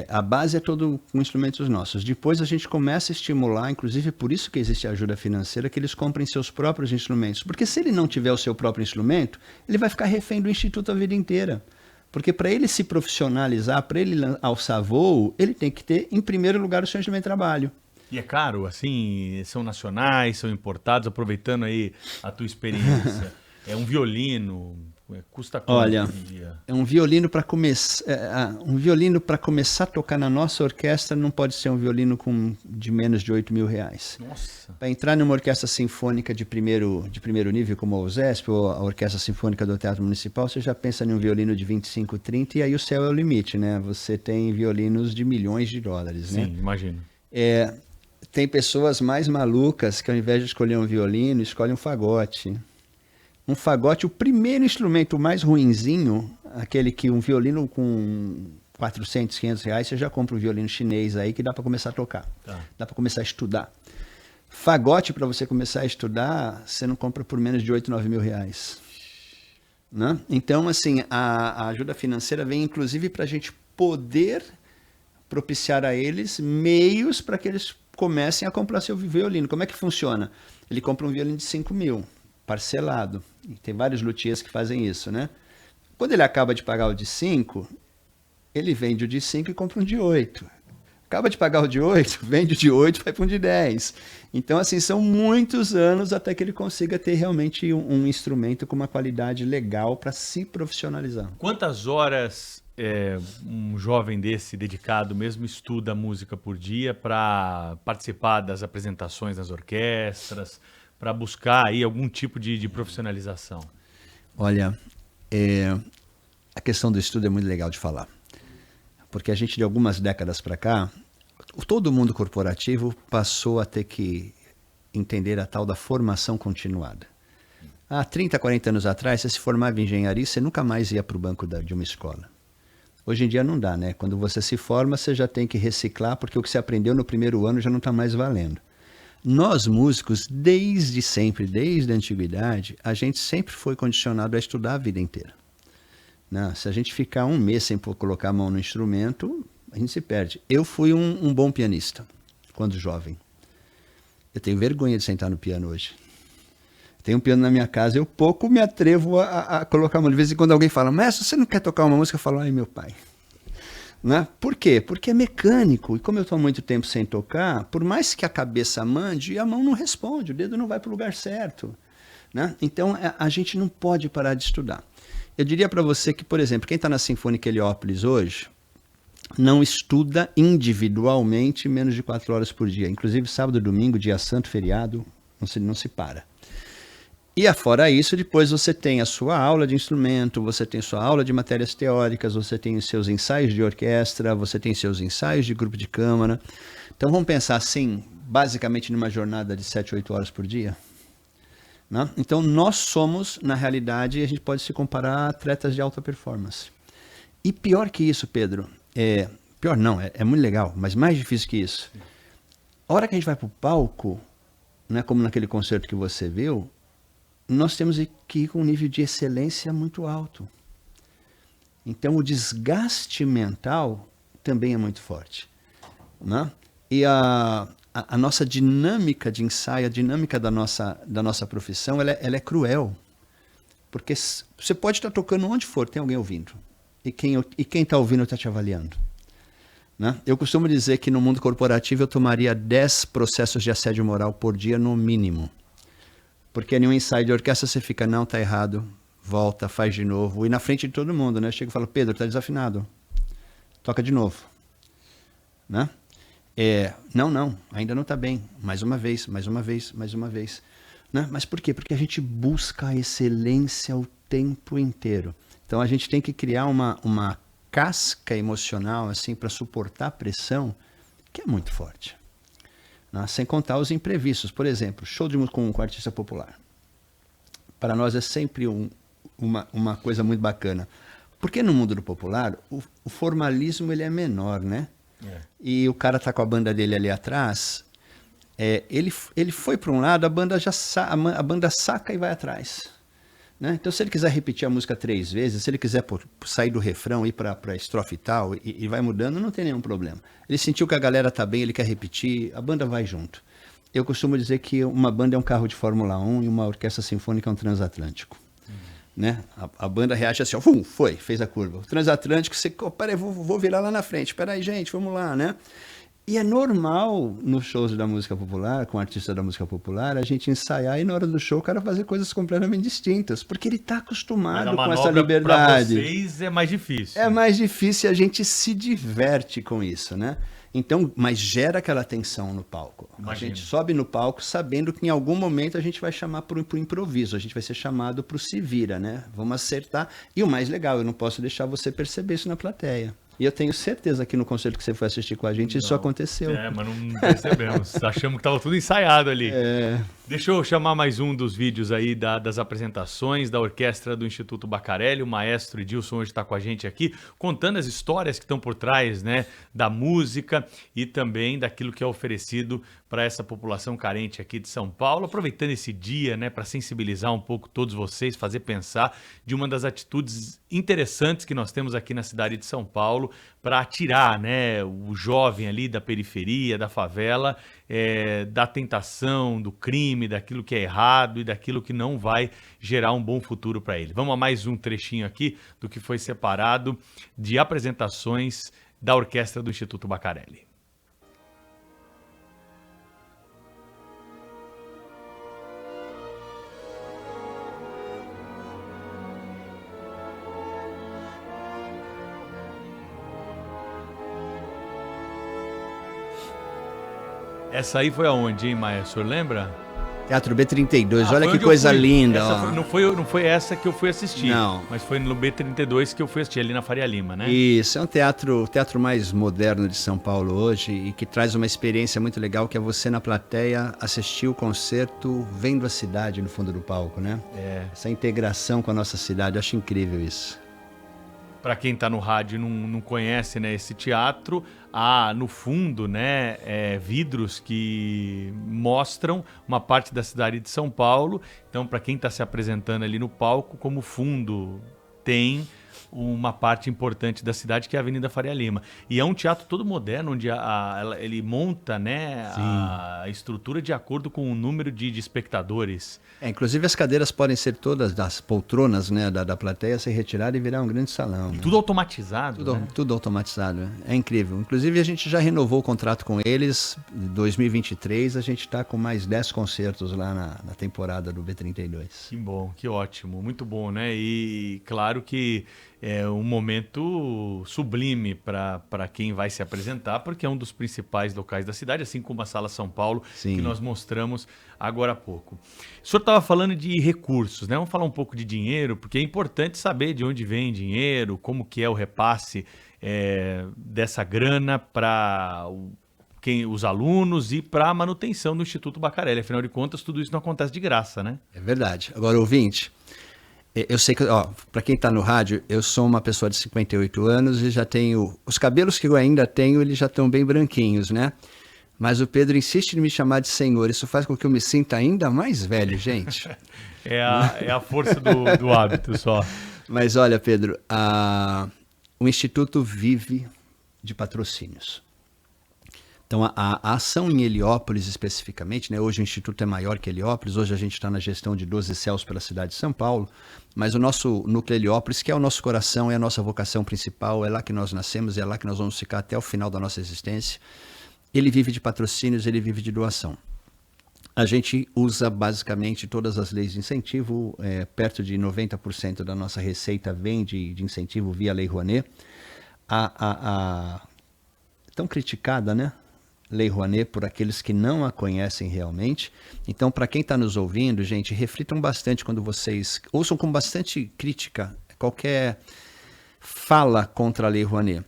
A base é todo com instrumentos nossos. Depois a gente começa a estimular, inclusive por isso que existe a ajuda financeira, que eles comprem seus próprios instrumentos. Porque se ele não tiver o seu próprio instrumento, ele vai ficar refém do instituto a vida inteira. Porque para ele se profissionalizar, para ele alçar voo, ele tem que ter, em primeiro lugar, o seu instrumento de trabalho. E é caro, assim, são nacionais, são importados, aproveitando aí a tua experiência. É um violino, custa quanto? Olha, é um violino para começar a tocar na nossa orquestra não pode ser um violino de menos de R$8.000. Nossa. Para entrar numa orquestra sinfônica de primeiro nível, como a USESP ou a Orquestra Sinfônica do Teatro Municipal, você já pensa em um violino de 25, 30 e aí o céu é o limite, né? Você tem violinos de milhões de dólares, né? Sim, imagino. Tem pessoas mais malucas que ao invés de escolher um violino, escolhem um fagote. Um fagote, o primeiro instrumento mais ruinzinho, aquele que um violino com 400, 500 reais, você já compra um violino chinês aí que dá para começar a tocar. Tá. Dá para começar a estudar. Fagote, para você começar a estudar, você não compra por menos de 8, 9 mil reais. Né? Então, assim, a ajuda financeira vem inclusive para a gente poder propiciar a eles meios para que eles comecem a comprar seu violino. Como é que funciona? Ele compra um violino de 5 mil. Parcelado. E tem vários luthiers que fazem isso, né? Quando ele acaba de pagar o de 5, ele vende o de 5 e compra um de 8. Acaba de pagar o de 8, vende o de 8 e vai para um de 10. Então, assim, são muitos anos até que ele consiga ter realmente um instrumento com uma qualidade legal para se profissionalizar. Quantas horas um jovem desse, dedicado mesmo, estuda música por dia para participar das apresentações nas orquestras, para buscar aí algum tipo de profissionalização? Olha, a questão do estudo é muito legal de falar. Porque a gente, de algumas décadas para cá, todo mundo corporativo passou a ter que entender a tal da formação continuada. Há 30, 40 anos atrás, você se formava em engenharia, você nunca mais ia para o banco de uma escola. Hoje em dia não dá, né? Quando você se forma, você já tem que reciclar, porque o que você aprendeu no primeiro ano já não está mais valendo. Nós, músicos, desde sempre, desde a antiguidade, a gente sempre foi condicionado a estudar a vida inteira. Não, se a gente ficar um mês sem colocar a mão no instrumento, a gente se perde. Eu fui um bom pianista, quando jovem. Eu tenho vergonha de sentar no piano hoje. Tem um piano na minha casa, eu pouco me atrevo a colocar a mão. De vez em quando alguém fala, mestre, você não quer tocar uma música? Eu falo, ai, meu pai. Né? Por quê? Porque é mecânico. E como eu estou há muito tempo sem tocar, por mais que a cabeça mande, a mão não responde, o dedo não vai para o lugar certo. Né? Então, a gente não pode parar de estudar. Eu diria para você que, por exemplo, quem está na Sinfônica Heliópolis hoje, não estuda individualmente menos de 4 horas por dia. Inclusive, sábado e domingo, dia santo, feriado, não se para. E afora isso, depois você tem a sua aula de instrumento, você tem sua aula de matérias teóricas, você tem os seus ensaios de orquestra, você tem seus ensaios de grupo de câmara. Então vamos pensar assim, basicamente numa jornada de 7, 8 horas por dia. Né? Então nós somos, na realidade, a gente pode se comparar a atletas de alta performance. E pior que isso, Pedro, pior não, é muito legal, mas mais difícil que isso. A hora que a gente vai para o palco, né, como naquele concerto que você viu, nós temos que ir com um nível de excelência muito alto. Então, o desgaste mental também é muito forte. Né? E a nossa dinâmica de ensaio, a dinâmica da nossa profissão, ela é cruel. Porque você pode estar tocando onde for, tem alguém ouvindo. e quem está ouvindo está te avaliando. Né? Eu costumo dizer que no mundo corporativo eu tomaria 10 processos de assédio moral por dia no mínimo. Porque em um ensaio de orquestra você fica, não, tá errado, volta, faz de novo. E na frente de todo mundo, né? Chega e fala, Pedro, tá desafinado. Toca de novo. Né? Não, ainda não tá bem. Mais uma vez, mais uma vez, mais uma vez. Né? Mas por quê? Porque a gente busca a excelência o tempo inteiro. Então a gente tem que criar uma casca emocional assim para suportar a pressão, que é muito forte. Né? Sem contar os imprevistos. Por exemplo, show de música com artista popular. Para nós é sempre uma coisa muito bacana. Porque no mundo do popular, o formalismo ele é menor, né? E o cara tá com a banda dele ali atrás, ele foi para um lado, a banda saca e vai atrás. Né? Então, se ele quiser repetir a música 3 vezes, se ele quiser sair do refrão, ir para a estrofe e tal, e vai mudando, não tem nenhum problema. Ele sentiu que a galera tá bem, ele quer repetir, a banda vai junto. Eu costumo dizer que uma banda é um carro de Fórmula 1 e uma orquestra sinfônica é um transatlântico. Né? A banda reage assim, ó, fez a curva. O transatlântico, peraí, vou virar lá na frente, peraí, gente, vamos lá, né? E é normal nos shows da música popular, com artista da música popular, a gente ensaiar e na hora do show o cara fazer coisas completamente distintas, porque ele está acostumado com essa liberdade. Para vocês é mais difícil. É mais difícil e a gente se diverte com isso, né? Então, mas gera aquela tensão no palco. Imagina. A gente sobe no palco sabendo que em algum momento a gente vai chamar para o improviso, a gente vai ser chamado para o se vira, né? Vamos acertar. E o mais legal, eu não posso deixar você perceber isso na plateia. E eu tenho certeza que no concerto que você foi assistir com a gente, isso aconteceu. Mas não percebemos. Achamos que estava tudo ensaiado ali. Deixa eu chamar mais um dos vídeos aí das apresentações da orquestra do Instituto Baccarelli. O maestro Edilson hoje está com a gente aqui, contando as histórias que estão por trás, né, da música e também daquilo que é oferecido para essa população carente aqui de São Paulo. Aproveitando esse dia, né, para sensibilizar um pouco todos vocês, fazer pensar de uma das atitudes interessantes que nós temos aqui na cidade de São Paulo, para tirar, né, o jovem ali da periferia, da favela, da tentação, do crime, daquilo que é errado e daquilo que não vai gerar um bom futuro para ele. Vamos a mais um trechinho aqui do que foi separado de apresentações da orquestra do Instituto Baccarelli. Essa aí foi aonde, hein, Maia? O senhor lembra? Teatro B32, olha que coisa linda. Não foi essa que eu fui assistir, não. Mas foi no B32 que eu fui assistir, ali na Faria Lima, né? Isso, é um teatro mais moderno de São Paulo hoje e que traz uma experiência muito legal, que é você na plateia assistir o concerto vendo a cidade no fundo do palco, né? Essa integração com a nossa cidade, eu acho incrível isso. Para quem está no rádio e não conhece, né, esse teatro, há no fundo, né, vidros que mostram uma parte da cidade de São Paulo. Então, para quem está se apresentando ali no palco, como fundo tem uma parte importante da cidade, que é a Avenida Faria Lima. E é um teatro todo moderno, onde ele monta, né, a estrutura de acordo com o número de espectadores. Inclusive as cadeiras podem ser todas, das poltronas, né, da plateia, ser retiradas e virar um grande salão. E tudo automatizado, né? Tudo automatizado, é incrível. Inclusive a gente já renovou o contrato com eles, em 2023 a gente está com mais 10 concertos lá na temporada do B32. Que bom, que ótimo, muito bom, né? E claro que é um momento sublime para quem vai se apresentar, porque é um dos principais locais da cidade, assim como a Sala São Paulo, Sim. que nós mostramos agora há pouco. O senhor estava falando de recursos, né? Vamos falar um pouco de dinheiro, porque é importante saber de onde vem dinheiro, como que é o repasse dessa grana para os alunos e para a manutenção do Instituto Baccarelli. Afinal de contas, tudo isso não acontece de graça, né? É verdade. Agora, ouvinte, eu sei que, para quem está no rádio, eu sou uma pessoa de 58 anos e já tenho... Os cabelos que eu ainda tenho, eles já estão bem branquinhos, né? Mas o Pedro insiste em me chamar de senhor. Isso faz com que eu me sinta ainda mais velho, gente. É a força do hábito só. Mas olha, Pedro, o Instituto vive de patrocínios. Então, a ação em Heliópolis especificamente, né? Hoje o Instituto é maior que Heliópolis, hoje a gente está na gestão de 12 céus pela cidade de São Paulo, mas o nosso núcleo Heliópolis, que é o nosso coração, é a nossa vocação principal, é lá que nós nascemos, é lá que nós vamos ficar até o final da nossa existência. Ele vive de patrocínios, ele vive de doação. A gente usa basicamente todas as leis de incentivo, perto de 90% da nossa receita vem de incentivo via Lei Rouanet. Tão criticada, né? Lei Rouanet por aqueles que não a conhecem realmente. Então, para quem está nos ouvindo, gente, reflitam bastante quando vocês ouçam com bastante crítica qualquer fala contra a Lei Rouanet.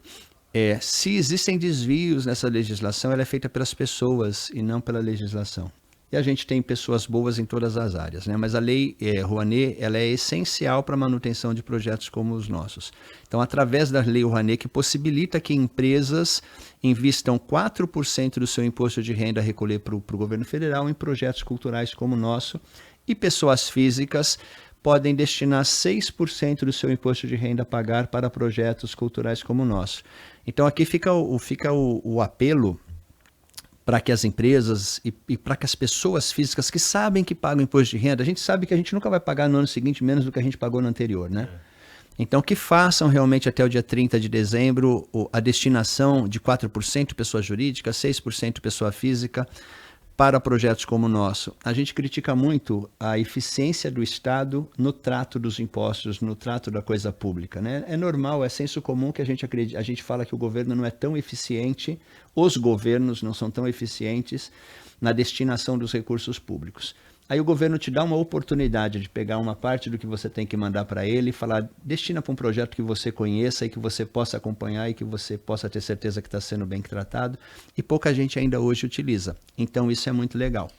Se existem desvios nessa legislação, ela é feita pelas pessoas e não pela legislação. E a gente tem pessoas boas em todas as áreas, né? Mas a Lei Rouanet, ela é essencial para a manutenção de projetos como os nossos. Então, através da Lei Rouanet, que possibilita que empresas invistam 4% do seu imposto de renda a recolher para o governo federal em projetos culturais como o nosso, e pessoas físicas podem destinar 6% do seu imposto de renda a pagar para projetos culturais como o nosso. Então, aqui fica o apelo para que as empresas e para que as pessoas físicas que sabem que pagam imposto de renda, a gente sabe que a gente nunca vai pagar no ano seguinte menos do que a gente pagou no anterior, né? Então, que façam realmente até o dia 30 de dezembro a destinação de 4% pessoa jurídica, 6% pessoa física, para projetos como o nosso. A gente critica muito a eficiência do Estado no trato dos impostos, no trato da coisa pública, né? É normal, é senso comum que a gente fala que o governo não é tão eficiente, os governos não são tão eficientes na destinação dos recursos públicos. Aí o governo te dá uma oportunidade de pegar uma parte do que você tem que mandar para ele e falar, destina para um projeto que você conheça e que você possa acompanhar e que você possa ter certeza que está sendo bem tratado, e pouca gente ainda hoje utiliza. Então isso é muito legal.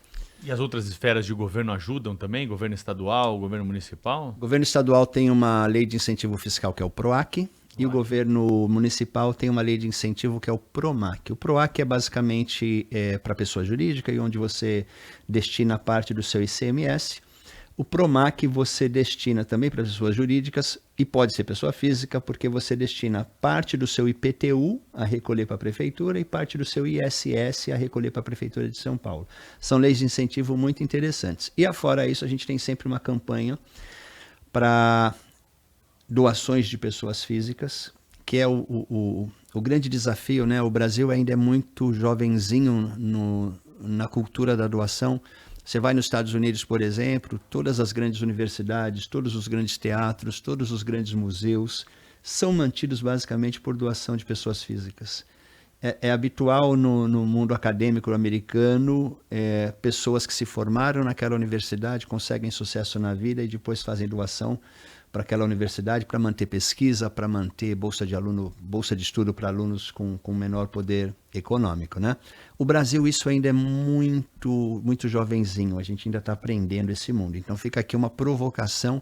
E as outras esferas de governo ajudam também? Governo estadual, governo municipal? O governo estadual tem uma lei de incentivo fiscal que é o PROAC, e o governo municipal tem uma lei de incentivo que é o PROMAC. O PROAC é basicamente para pessoa jurídica e onde você destina parte do seu ICMS. O PROMAC você destina também para pessoas jurídicas e pode ser pessoa física, porque você destina parte do seu IPTU a recolher para a prefeitura e parte do seu ISS a recolher para a prefeitura de São Paulo. São leis de incentivo muito interessantes. E afora isso, a gente tem sempre uma campanha para doações de pessoas físicas, que é o grande desafio, né? O Brasil ainda é muito jovenzinho na cultura da doação. Você vai nos Estados Unidos, por exemplo, todas as grandes universidades, todos os grandes teatros, todos os grandes museus são mantidos basicamente por doação de pessoas físicas. É habitual no mundo acadêmico americano, pessoas que se formaram naquela universidade, conseguem sucesso na vida e depois fazem doação para aquela universidade, para manter pesquisa, para manter bolsa de estudo para alunos com menor poder econômico, né? O Brasil, isso ainda é muito, muito jovenzinho, a gente ainda está aprendendo esse mundo. Então fica aqui uma provocação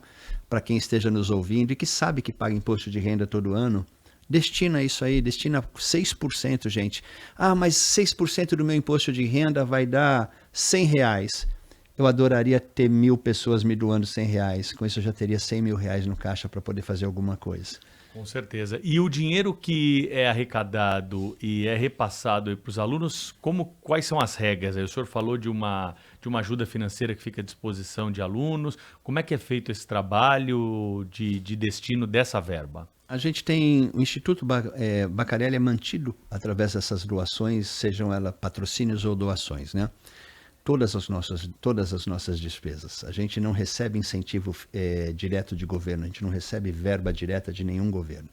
para quem esteja nos ouvindo e que sabe que paga imposto de renda todo ano. Destina isso aí, destina 6%, gente. Ah, mas 6% do meu imposto de renda vai dar R$100. Eu adoraria ter 1.000 pessoas me doando R$100. Com isso eu já teria R$100.000 no caixa para poder fazer alguma coisa. Com certeza. E o dinheiro que é arrecadado e é repassado para os alunos, quais são as regras? O senhor falou de uma ajuda financeira que fica à disposição de alunos. Como é que é feito esse trabalho de destino dessa verba? A gente tem, o Instituto Bacarelli é mantido através dessas doações, sejam elas patrocínios ou doações, né? Todas as nossas despesas. A gente não recebe incentivo direto de governo, a gente não recebe verba direta de nenhum governo.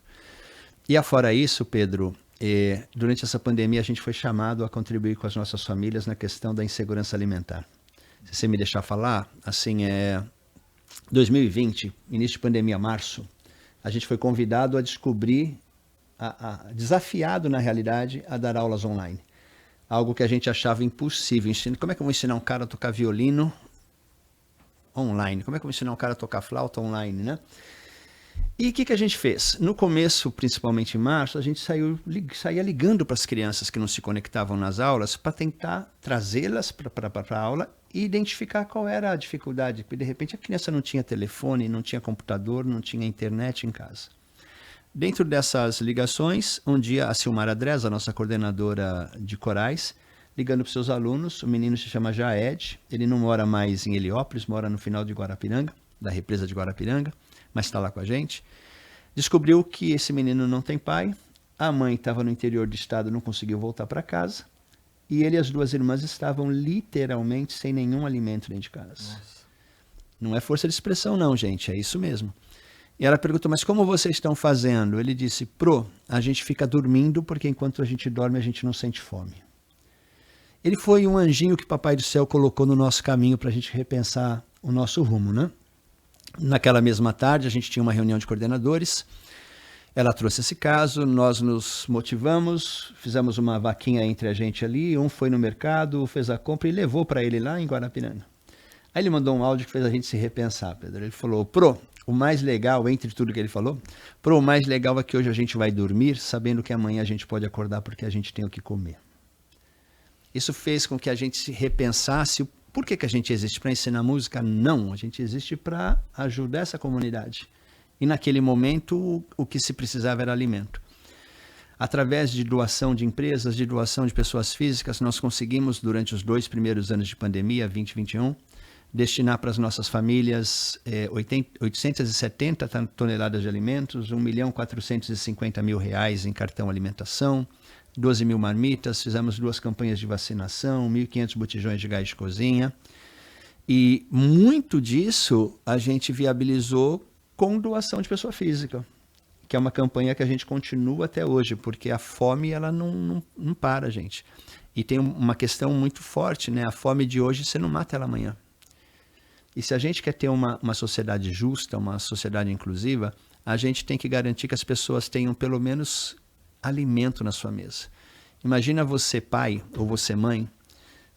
E afora isso, Pedro, durante essa pandemia a gente foi chamado a contribuir com as nossas famílias na questão da insegurança alimentar. Se você me deixar falar, assim, 2020, início de pandemia, março, a gente foi convidado a descobrir, desafiado na realidade, a dar aulas online. Algo que a gente achava impossível. Como é que eu vou ensinar um cara a tocar violino online? Como é que eu vou ensinar um cara a tocar flauta online, né? E o que a gente fez? No começo, principalmente em março, a gente saía ligando para as crianças que não se conectavam nas aulas para tentar trazê-las para a aula e identificar qual era a dificuldade. Porque, de repente, a criança não tinha telefone, não tinha computador, não tinha internet em casa. Dentro dessas ligações, um dia a Silmara Dres, a nossa coordenadora de corais, ligando para os seus alunos, o menino se chama Jaed, ele não mora mais em Heliópolis, mora no final de Guarapiranga, da represa de Guarapiranga, mas está lá com a gente. Descobriu que esse menino não tem pai, a mãe estava no interior do estado, não conseguiu voltar para casa, e ele e as duas irmãs estavam literalmente sem nenhum alimento dentro de casa. Nossa. Não é força de expressão não, gente, é isso mesmo. E ela perguntou, mas como vocês estão fazendo? Ele disse, a gente fica dormindo porque enquanto a gente dorme a gente não sente fome. Ele foi um anjinho que Papai do Céu colocou no nosso caminho para a gente repensar o nosso rumo, né? Naquela mesma tarde a gente tinha uma reunião de coordenadores, ela trouxe esse caso, nós nos motivamos, fizemos uma vaquinha entre a gente ali, um foi no mercado, fez a compra e levou para ele lá em Guarapiranga. Aí ele mandou um áudio que fez a gente se repensar, Pedro. Ele falou, o mais legal, entre tudo que ele falou, o mais legal é que hoje a gente vai dormir sabendo que amanhã a gente pode acordar porque a gente tem o que comer. Isso fez com que a gente se repensasse por que a gente existe, para ensinar música? Não, a gente existe para ajudar essa comunidade. E naquele momento o que se precisava era alimento. Através de doação de empresas, de doação de pessoas físicas, nós conseguimos, durante os 2 primeiros anos de pandemia, 2021, destinar para as nossas famílias 870 toneladas de alimentos, R$1.450.000 em cartão alimentação, 12 mil marmitas, fizemos 2 campanhas de vacinação, 1.500 botijões de gás de cozinha. E muito disso a gente viabilizou com doação de pessoa física, que é uma campanha que a gente continua até hoje, porque a fome ela não para, gente. E tem uma questão muito forte, né? A fome de hoje você não mata ela amanhã. E se a gente quer ter uma sociedade justa, uma sociedade inclusiva, a gente tem que garantir que as pessoas tenham pelo menos alimento na sua mesa. Imagina você, pai, ou você, mãe,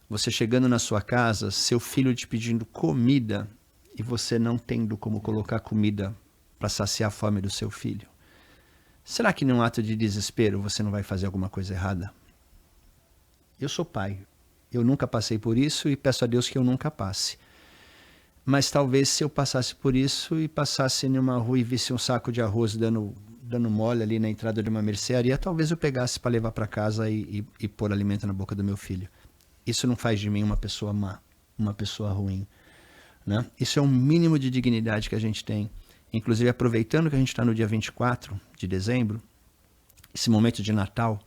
você chegando na sua casa, seu filho te pedindo comida e você não tendo como colocar comida para saciar a fome do seu filho. Será que num ato de desespero você não vai fazer alguma coisa errada? Eu sou pai. Eu nunca passei por isso e peço a Deus que eu nunca passe. Mas talvez se eu passasse por isso e passasse numa rua e visse um saco de arroz dando mole ali na entrada de uma mercearia, talvez eu pegasse para levar para casa e pôr alimento na boca do meu filho. Isso não faz de mim uma pessoa má, uma pessoa ruim, né? Isso é o mínimo de dignidade que a gente tem. Inclusive, aproveitando que a gente está no dia 24 de dezembro, esse momento de Natal,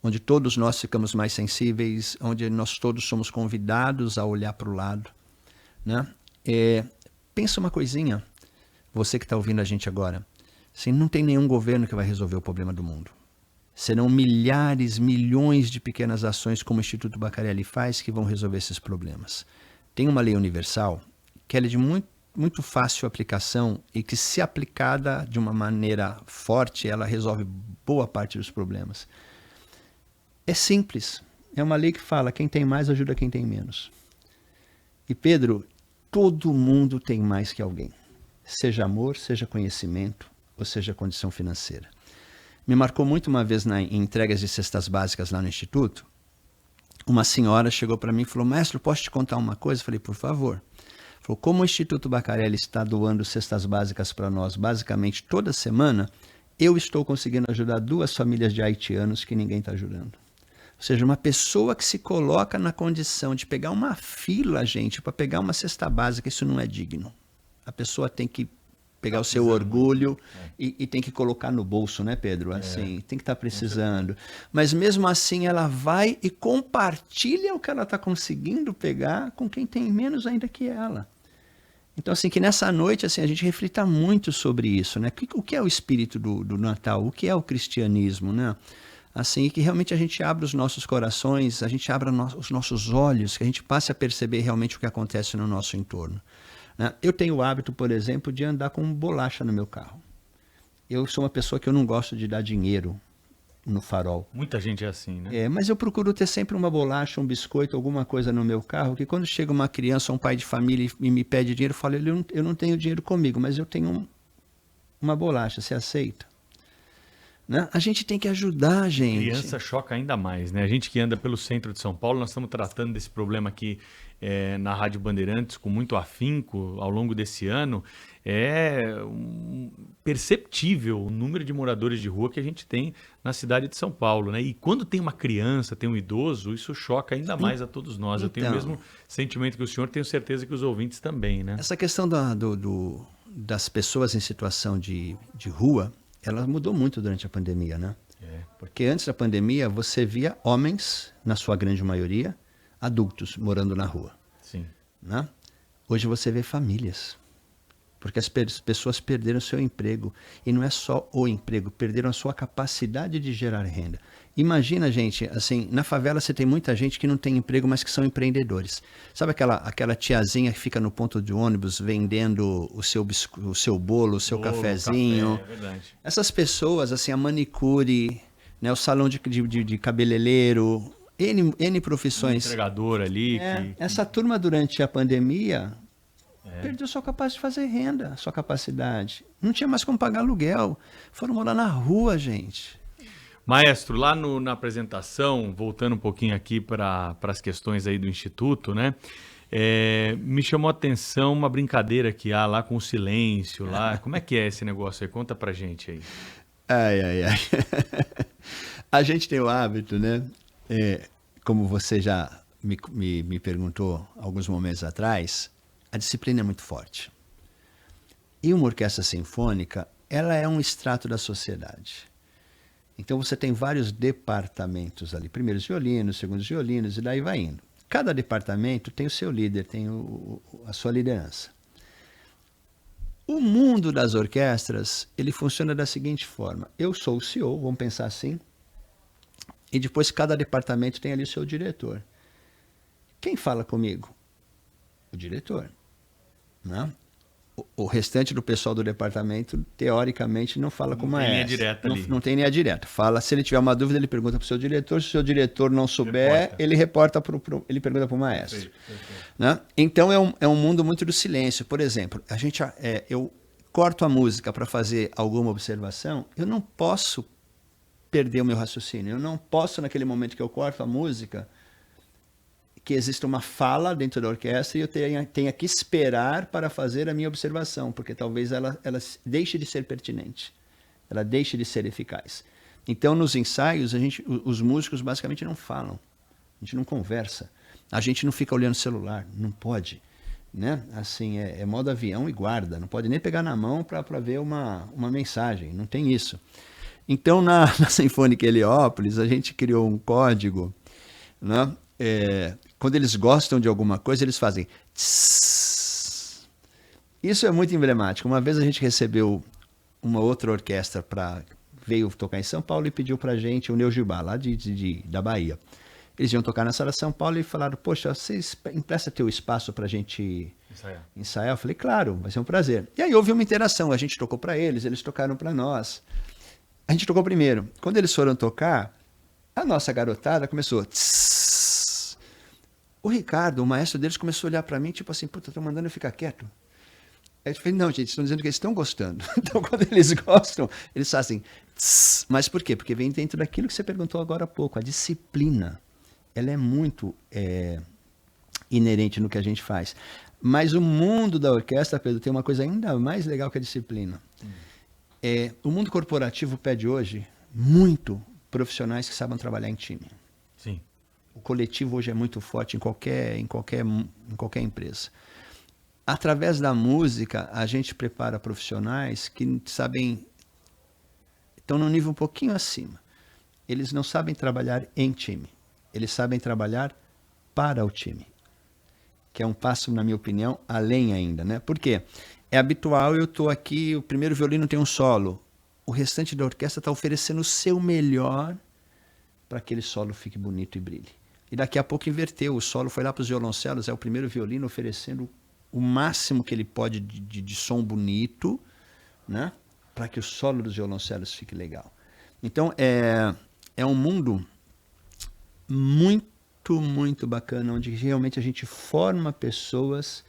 onde todos nós ficamos mais sensíveis, onde nós todos somos convidados a olhar para o lado, né? Pensa uma coisinha, você que está ouvindo a gente agora. Assim, não tem nenhum governo que vai resolver o problema do mundo. Serão milhares, milhões de pequenas ações como o Instituto Bacarelli faz que vão resolver esses problemas. Tem uma lei universal que ela é de muito fácil aplicação e que, se aplicada de uma maneira forte, ela resolve boa parte dos problemas. É simples. É uma lei que fala, quem tem mais ajuda quem tem menos. E Pedro, todo mundo tem mais que alguém. Seja amor, seja conhecimento, ou seja condição financeira. Me marcou muito uma vez em entregas de cestas básicas lá no Instituto, uma senhora chegou para mim e falou, mestre, posso te contar uma coisa? Eu falei, por favor. Falou, como o Instituto Bacarelli está doando cestas básicas para nós basicamente toda semana, eu estou conseguindo ajudar 2 famílias de haitianos que ninguém está ajudando. Ou seja, uma pessoa que se coloca na condição de pegar uma fila, gente, para pegar uma cesta básica, isso não é digno. A pessoa tem que pegar o seu orgulho e tem que colocar no bolso, né, Pedro? Assim, tem que estar precisando. Mas mesmo assim ela vai e compartilha o que ela está conseguindo pegar com quem tem menos ainda que ela. Então, assim, que nessa noite assim, a gente reflita muito sobre isso, né? O que é o espírito do Natal? O que é o cristianismo, né? Assim, que realmente a gente abra os nossos corações, a gente abra os nossos olhos, que a gente passe a perceber realmente o que acontece no nosso entorno. Eu tenho o hábito, por exemplo, de andar com bolacha no meu carro. Eu sou uma pessoa que eu não gosto de dar dinheiro no farol. Muita gente é assim, né? Mas eu procuro ter sempre uma bolacha, um biscoito, alguma coisa no meu carro, que quando chega uma criança, um pai de família e me pede dinheiro, eu falo, eu não tenho dinheiro comigo, mas eu tenho uma bolacha, você aceita? Né? A gente tem que ajudar a gente. Criança choca ainda mais, né? A gente que anda pelo centro de São Paulo, nós estamos tratando desse problema aqui na Rádio Bandeirantes com muito afinco ao longo desse ano, é perceptível o número de moradores de rua que a gente tem na cidade de São Paulo, né? E quando tem uma criança, tem um idoso, isso choca ainda mais a todos nós. Eu tenho o mesmo sentimento que o senhor, tenho certeza que os ouvintes também, né? Essa questão das pessoas em situação de rua, ela mudou muito durante a pandemia, né? Porque antes da pandemia, você via homens, na sua grande maioria, adultos morando na rua. Sim. Né? Hoje você vê famílias, porque as pessoas perderam seu emprego. E não é só o emprego, perderam a sua capacidade de gerar renda. Imagina, gente, assim, na favela você tem muita gente que não tem emprego, mas que são empreendedores. Sabe aquela tiazinha que fica no ponto de ônibus vendendo o seu bolo, o seu cafezinho? Café, é verdade. Essas pessoas, assim, a manicure, né, o salão de cabeleireiro, N profissões. Entregador ali. Essa turma, durante a pandemia, perdeu sua capacidade de fazer renda, sua capacidade. Não tinha mais como pagar aluguel. Foram morar na rua, gente. Maestro, lá na apresentação, voltando um pouquinho aqui para as questões aí do Instituto, né? Me chamou a atenção uma brincadeira que há lá com o silêncio, lá. Como é que é esse negócio aí? Conta pra gente aí. Ai. A gente tem o hábito, né? Como você já me perguntou alguns momentos atrás, a disciplina é muito forte. E uma orquestra sinfônica, ela é um extrato da sociedade. Então você tem vários departamentos ali, primeiros violinos, segundos violinos, e daí vai indo. Cada departamento tem o seu líder, tem a sua liderança. O mundo das orquestras, ele funciona da seguinte forma. Eu sou o CEO, vamos pensar assim, e depois cada departamento tem ali o seu diretor. Quem fala comigo? O diretor. Né? O restante do pessoal do departamento, teoricamente, não fala com o maestro. Não tem linha direta ali. Não tem linha direta. Fala, se ele tiver uma dúvida, ele pergunta para o seu diretor. Se o seu diretor não souber, ele ele pergunta para o maestro. Perfeito. Né? Então é um mundo muito do silêncio. Por exemplo, eu corto a música para fazer alguma observação, eu não posso perder o meu raciocínio. Eu não posso, naquele momento que eu corto a música, que exista uma fala dentro da orquestra e eu tenha que esperar para fazer a minha observação, porque talvez ela deixe de ser pertinente, ela deixe de ser eficaz. Então, nos ensaios, os músicos basicamente não falam, a gente não conversa, a gente não fica olhando o celular, não pode. Né? Assim, é modo avião e guarda, não pode nem pegar na mão para ver uma mensagem, não tem isso. Então, na Sinfônica Heliópolis, a gente criou um código, né? Quando eles gostam de alguma coisa, eles fazem tss. Isso é muito emblemático. Uma vez a gente recebeu uma outra orquestra veio tocar em São Paulo e pediu pra gente o Neugibá, lá da Bahia. Eles iam tocar na Sala São Paulo e falaram, poxa, vocês empresta teu espaço pra gente ensaiar? Eu falei, claro, vai ser um prazer. E aí houve uma interação, a gente tocou pra eles tocaram pra nós. A gente tocou primeiro. Quando eles foram tocar, a nossa garotada começou tss. O Ricardo, o maestro deles, começou a olhar pra mim, tipo assim, puta, tô mandando eu ficar quieto. Aí eu falei, não, gente, estão dizendo que eles estão gostando. Então, quando eles gostam, eles fazem tss. Mas por quê? Porque vem dentro daquilo que você perguntou agora há pouco, a disciplina. Ela é muito inerente no que a gente faz. Mas o mundo da orquestra, Pedro, tem uma coisa ainda mais legal que a disciplina. O mundo corporativo pede hoje muito profissionais que saibam trabalhar em time. Sim. O coletivo hoje é muito forte em qualquer empresa. Através da música, a gente prepara profissionais que estão num nível um pouquinho acima. Eles não sabem trabalhar em time. Eles sabem trabalhar para o time. Que é um passo, na minha opinião, além ainda, né? Por quê? É habitual, eu estou aqui, o primeiro violino tem um solo. O restante da orquestra está oferecendo o seu melhor para que aquele solo fique bonito e brilhe. E daqui a pouco inverteu, o solo foi lá para os violoncelos, é o primeiro violino oferecendo o máximo que ele pode de som bonito, né? Para que o solo dos violoncelos fique legal. Então, é um mundo muito, muito bacana, onde realmente a gente forma pessoas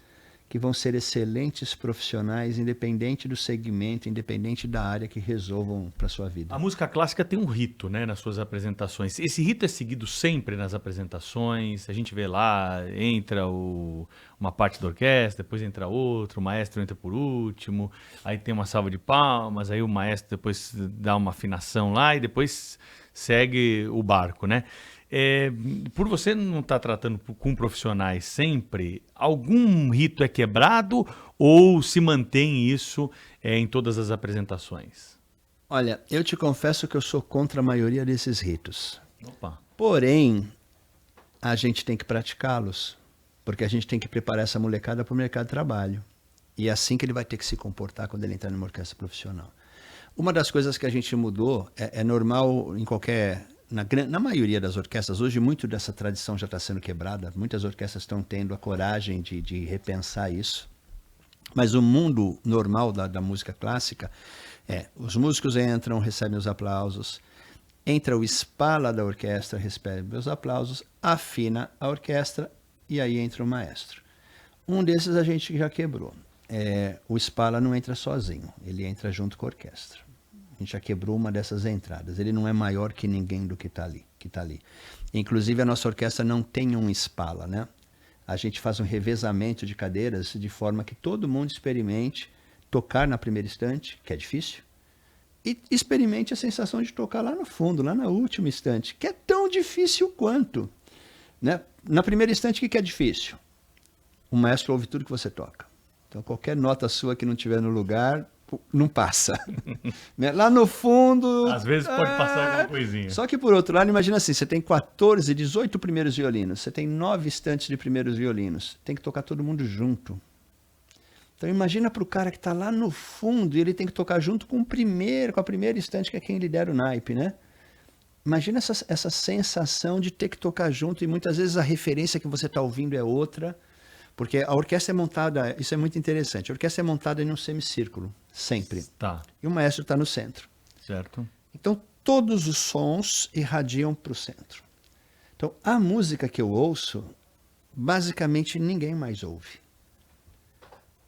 que vão ser excelentes profissionais, independente do segmento, independente da área que resolvam para sua vida. A música clássica tem um rito, né, nas suas apresentações. Esse rito é seguido sempre nas apresentações. A gente vê lá, entra uma parte da orquestra, depois entra outra, o maestro entra por último, aí tem uma salva de palmas, aí o maestro depois dá uma afinação lá e depois segue o barco, né? Por você não estar tratando com profissionais sempre, algum rito é quebrado ou se mantém isso em todas as apresentações? Olha, eu te confesso que eu sou contra a maioria desses ritos. Opa. Porém, a gente tem que praticá-los, porque a gente tem que preparar essa molecada para o mercado de trabalho. E é assim que ele vai ter que se comportar quando ele entrar numa orquestra profissional. Uma das coisas que a gente mudou, é normal em qualquer... Na maioria das orquestras, hoje muito dessa tradição já está sendo quebrada, muitas orquestras estão tendo a coragem de repensar isso. Mas o mundo normal da música clássica os músicos entram, recebem os aplausos, entra o Spala da orquestra, recebe os aplausos, afina a orquestra e aí entra o maestro. Um desses a gente já quebrou. O Spala não entra sozinho, ele entra junto com a orquestra. A gente já quebrou uma dessas entradas. Ele não é maior que ninguém do que está ali. Inclusive, a nossa orquestra não tem um Spala, né? A gente faz um revezamento de cadeiras de forma que todo mundo experimente tocar na primeira estante, que é difícil, e experimente a sensação de tocar lá no fundo, lá na última estante, que é tão difícil quanto. Né? Na primeira estante, o que é difícil? O maestro ouve tudo que você toca. Então, qualquer nota sua que não estiver no lugar... não passa. Lá no fundo... Às vezes pode passar alguma coisinha. Só que por outro lado, imagina assim, você tem 14, 18 primeiros violinos, você tem 9 estantes de primeiros violinos, tem que tocar todo mundo junto. Então imagina para o cara que está lá no fundo e ele tem que tocar junto com a primeira estante, que é quem lidera o naipe, né? Imagina essa sensação de ter que tocar junto e muitas vezes a referência que você está ouvindo é outra. Porque a orquestra é montada, isso é muito interessante, a orquestra é montada em um semicírculo, sempre. Tá. E o maestro está no centro. Certo. Então, todos os sons irradiam para o centro. Então, a música que eu ouço, basicamente ninguém mais ouve.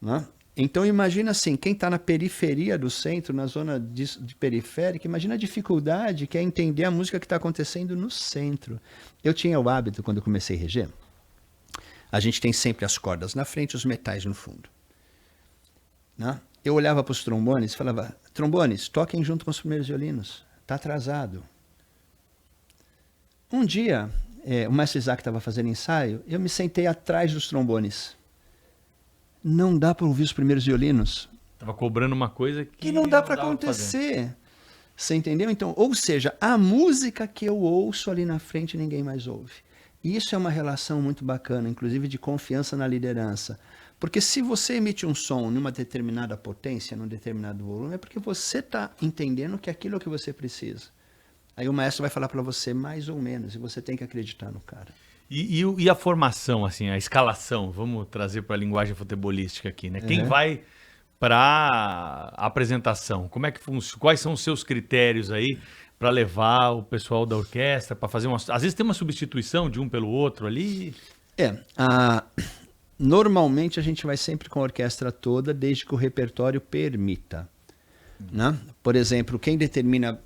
Né? Então, imagina assim, quem está na periferia do centro, na zona de periférica, imagina a dificuldade que é entender a música que está acontecendo no centro. Eu tinha o hábito, quando eu comecei a reger, a gente tem sempre as cordas na frente e os metais no fundo. Né? Eu olhava para os trombones e falava, trombones, toquem junto com os primeiros violinos. Está atrasado. Um dia, o mestre Isaac estava fazendo ensaio, eu me sentei atrás dos trombones. Não dá para ouvir os primeiros violinos. Estava cobrando uma coisa que não dá para acontecer. Você entendeu? Então, ou seja, a música que eu ouço ali na frente ninguém mais ouve. Isso é uma relação muito bacana, inclusive de confiança na liderança. Porque se você emite um som numa determinada potência, num determinado volume, é porque você está entendendo que aquilo é o que você precisa. Aí o maestro vai falar para você mais ou menos, e você tem que acreditar no cara. E a formação, assim, a escalação, vamos trazer para a linguagem futebolística aqui, né? Quem vai para a apresentação? Como é que funciona? Quais são os seus critérios aí para levar o pessoal da orquestra, para fazer às vezes tem uma substituição de um pelo outro ali? Normalmente a gente vai sempre com a orquestra toda, desde que o repertório permita. Né? Por exemplo, quem determina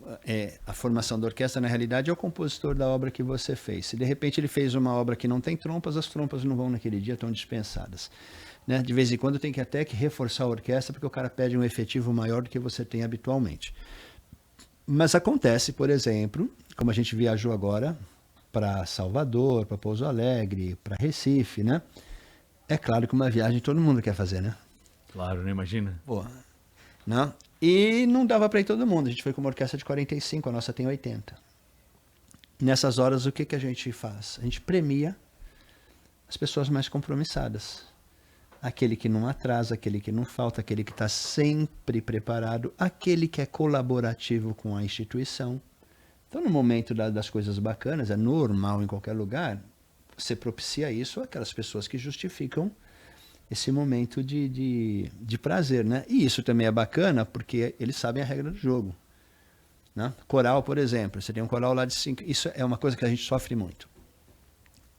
a formação da orquestra, na realidade, é o compositor da obra que você fez. Se de repente ele fez uma obra que não tem trompas, as trompas não vão naquele dia, estão dispensadas. Né? De vez em quando tem que até reforçar a orquestra, porque o cara pede um efetivo maior do que você tem habitualmente. Mas acontece, por exemplo, como a gente viajou agora para Salvador, para Pouso Alegre, para Recife, né? É claro que uma viagem todo mundo quer fazer, né? Claro, né? Imagina. Pô, né? E não dava para ir todo mundo. A gente foi com uma orquestra de 45, a nossa tem 80. Nessas horas, o que a gente faz? A gente premia as pessoas mais compromissadas. Aquele que não atrasa, aquele que não falta, aquele que está sempre preparado, aquele que é colaborativo com a instituição. Então, no momento das coisas bacanas, é normal em qualquer lugar, você propicia isso àquelas pessoas que justificam esse momento de prazer, né? E isso também é bacana porque eles sabem a regra do jogo. Né? Coral, por exemplo, você tem um coral lá de 5, isso é uma coisa que a gente sofre muito.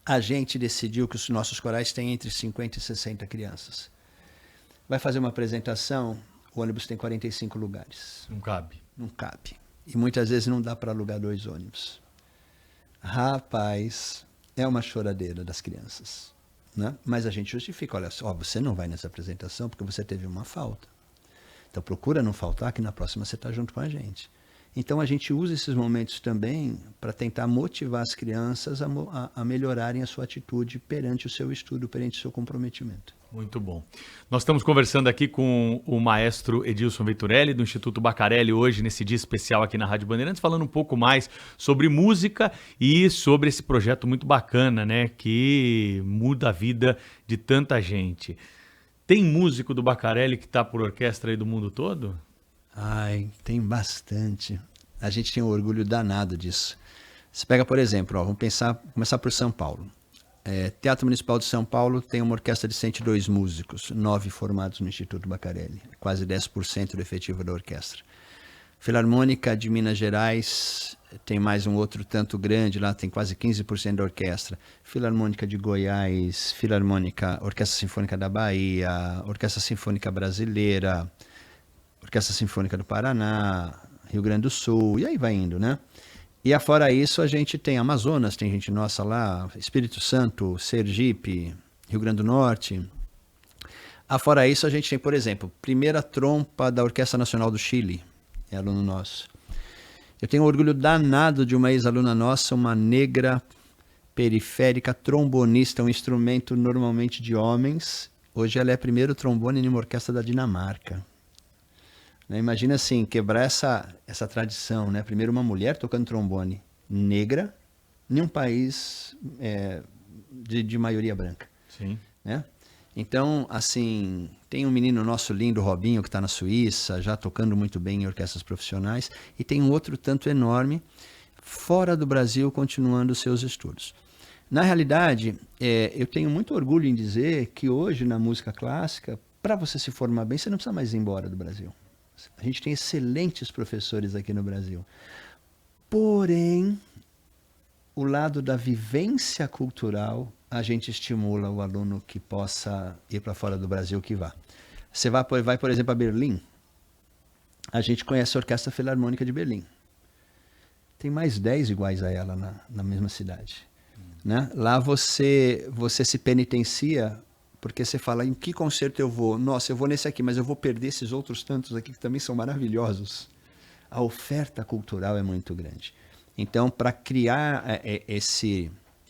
A gente decidiu que os nossos corais têm entre 50 e 60 crianças. Vai fazer uma apresentação, o ônibus tem 45 lugares. Não cabe. Não cabe. E muitas vezes não dá para alugar 2 ônibus. Rapaz, é uma choradeira das crianças, né? Mas a gente justifica, olha só, você não vai nessa apresentação porque você teve uma falta. Então procura não faltar, que na próxima você está junto com a gente. Então a gente usa esses momentos também para tentar motivar as crianças a melhorarem a sua atitude perante o seu estudo, perante o seu comprometimento. Muito bom. Nós estamos conversando aqui com o maestro Edilson Venturelli, do Instituto Baccarelli, hoje, nesse dia especial aqui na Rádio Bandeirantes, falando um pouco mais sobre música e sobre esse projeto muito bacana, né, que muda a vida de tanta gente. Tem músico do Baccarelli que está por orquestra aí do mundo todo? Ai, tem bastante. A gente tem um orgulho danado disso. Você pega, por exemplo, vamos começar por São Paulo. Teatro Municipal de São Paulo tem uma orquestra de 102 músicos, 9 formados no Instituto Baccarelli, quase 10% do efetivo da orquestra. Filarmônica de Minas Gerais tem mais um outro tanto grande, lá tem quase 15% da orquestra. Filarmônica de Goiás, Orquestra Sinfônica da Bahia, Orquestra Sinfônica Brasileira, Orquestra Sinfônica do Paraná, Rio Grande do Sul, e aí vai indo, né? E afora isso, a gente tem Amazonas, tem gente nossa lá, Espírito Santo, Sergipe, Rio Grande do Norte. Afora isso, a gente tem, por exemplo, primeira trompa da Orquestra Nacional do Chile, é aluno nosso. Eu tenho um orgulho danado de uma ex-aluna nossa, uma negra periférica trombonista, um instrumento normalmente de homens. Hoje ela é primeiro trombone em uma orquestra da Dinamarca. Imagina assim, quebrar essa tradição, né? Primeiro uma mulher tocando trombone negra em um país de maioria branca. Sim. Né? Então, assim, tem um menino nosso lindo, Robinho, que está na Suíça, já tocando muito bem em orquestras profissionais, e tem um outro tanto enorme, fora do Brasil, continuando os seus estudos. Na realidade, eu tenho muito orgulho em dizer que hoje, na música clássica, para você se formar bem, você não precisa mais ir embora do Brasil. A gente tem excelentes professores aqui no Brasil. Porém, o lado da vivência cultural, a gente estimula o aluno que possa ir para fora do Brasil que vá. Você vai, por exemplo, a Berlim, a gente conhece a Orquestra Filarmônica de Berlim. Tem mais 10 iguais a ela na mesma cidade. Né? Lá você se penitencia porque você fala, em que concerto eu vou? Nossa, eu vou nesse aqui, mas eu vou perder esses outros tantos aqui que também são maravilhosos. A oferta cultural é muito grande. Então, para criar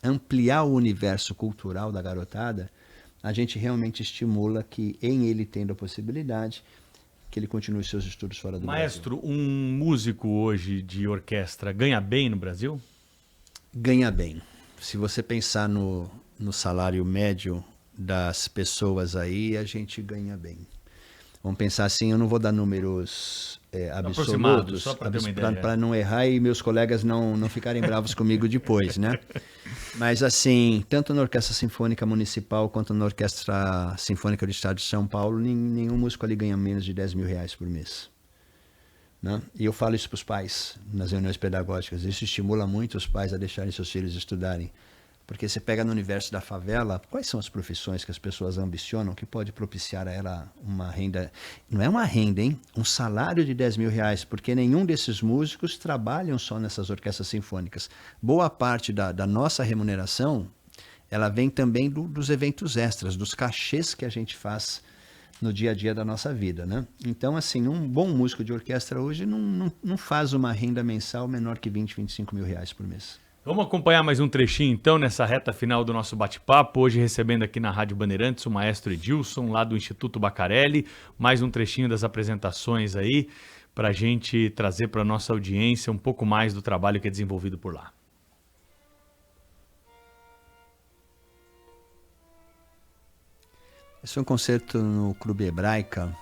ampliar o universo cultural da garotada, a gente realmente estimula que, em ele tendo a possibilidade, que ele continue seus estudos fora do Maestro, Brasil. um músico hoje de orquestra ganha bem no Brasil? Ganha bem. Se você pensar no salário médio das pessoas aí, a gente ganha bem. Vamos pensar assim, eu não vou dar números absolutos, só para ter uma ideia. Para não errar e meus colegas não ficarem bravos comigo depois, né? Mas assim, tanto na Orquestra Sinfônica Municipal quanto na Orquestra Sinfônica do Estado de São Paulo, nenhum músico ali ganha menos de R$10.000 por mês. Né? E eu falo isso para os pais nas reuniões pedagógicas. Isso estimula muito os pais a deixarem seus filhos estudarem. Porque você pega no universo da favela, quais são as profissões que as pessoas ambicionam que pode propiciar a ela uma renda? Não é uma renda, hein? Um salário de R$10.000, porque nenhum desses músicos trabalham só nessas orquestras sinfônicas. Boa parte da nossa remuneração, ela vem também dos eventos extras, dos cachês que a gente faz no dia a dia da nossa vida, né? Então, assim, um bom músico de orquestra hoje não faz uma renda mensal menor que R$20.000, R$25.000 por mês. Vamos acompanhar mais um trechinho, então, nessa reta final do nosso bate-papo. Hoje recebendo aqui na Rádio Bandeirantes o maestro Edilson, lá do Instituto Baccarelli. Mais um trechinho das apresentações aí, para a gente trazer para a nossa audiência um pouco mais do trabalho que é desenvolvido por lá. Esse foi um concerto no Clube Hebraica.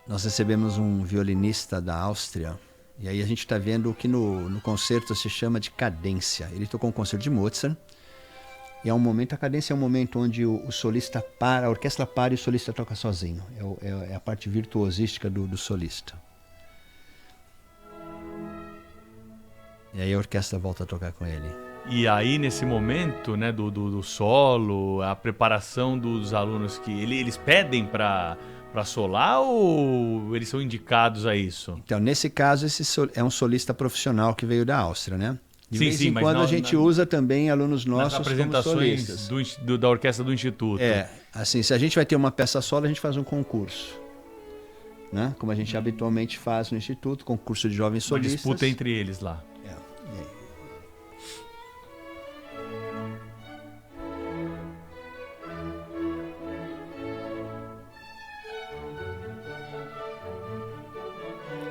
Nós recebemos um violinista da Áustria. E aí a gente está vendo o que no concerto se chama de cadência. Ele tocou um concerto de Mozart. E a cadência é um momento onde o solista para, a orquestra para e o solista toca sozinho. É a parte virtuosística do solista. E aí a orquestra volta a tocar com ele. E aí, nesse momento, né, do solo, a preparação dos alunos que eles pedem para solar ou eles são indicados a isso? Então, nesse caso, é um solista profissional que veio da Áustria, né? De Sim, vez sim, em mas quando a gente usa também alunos nas nossos como apresentações solistas. da orquestra do Instituto. Assim, se a gente vai ter uma peça solo, a gente faz um concurso, né? Como a gente habitualmente faz no Instituto, concurso de jovens Uma solistas. disputa entre eles lá. E aí?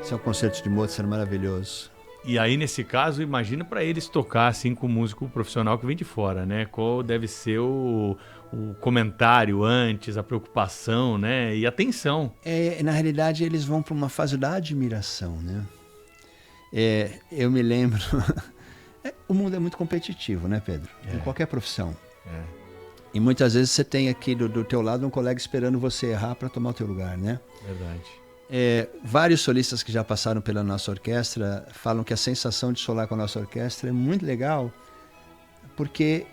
Esse é um concerto de Mozart maravilhoso. E aí, nesse caso, imagina para eles tocar assim com um músico profissional que vem de fora, né? Qual deve ser o comentário antes, a preocupação, né? E a tensão. Na realidade, eles vão para uma fase da admiração, né? Eu me lembro... o mundo é muito competitivo, né, Pedro? Em qualquer profissão. E muitas vezes você tem aqui do teu lado um colega esperando você errar para tomar o teu lugar, né? Verdade. Vários solistas que já passaram pela nossa orquestra falam que a sensação de solar com a nossa orquestra é muito legal, porque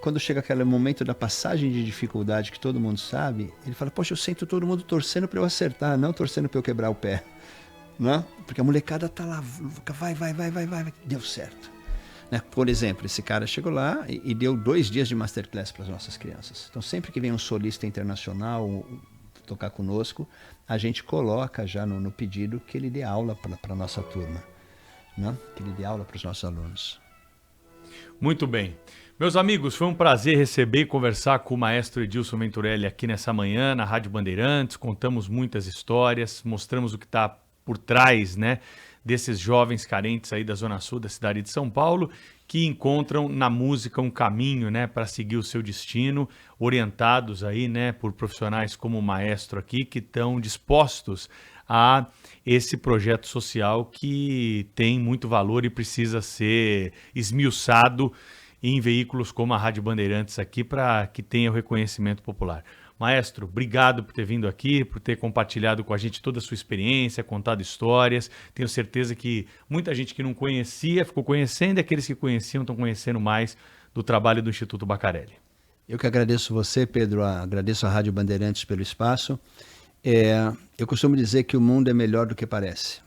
quando chega aquele momento da passagem de dificuldade que todo mundo sabe, ele fala, poxa, eu sinto todo mundo torcendo para eu acertar, não torcendo para eu quebrar o pé. Né? Porque a molecada tá lá, vai, deu certo. Né? Por exemplo, esse cara chegou lá e deu 2 dias de masterclass para as nossas crianças. Então sempre que vem um solista internacional tocar conosco, a gente coloca já no pedido que ele dê aula para a nossa turma, né? Que ele dê aula para os nossos alunos. Muito bem. Meus amigos, foi um prazer receber e conversar com o maestro Edilson Venturelli aqui nessa manhã, na Rádio Bandeirantes. Contamos muitas histórias, mostramos o que está por trás, né, desses jovens carentes aí da Zona Sul da cidade de São Paulo, que encontram na música um caminho, né, para seguir o seu destino, orientados aí, né, por profissionais como o maestro aqui, que estão dispostos a esse projeto social que tem muito valor e precisa ser esmiuçado em veículos como a Rádio Bandeirantes aqui para que tenha o reconhecimento popular. Maestro, obrigado por ter vindo aqui, por ter compartilhado com a gente toda a sua experiência, contado histórias. Tenho certeza que muita gente que não conhecia ficou conhecendo e aqueles que conheciam estão conhecendo mais do trabalho do Instituto Baccarelli. Eu que agradeço você, Pedro, agradeço a Rádio Bandeirantes pelo espaço. Eu costumo dizer que o mundo é melhor do que parece.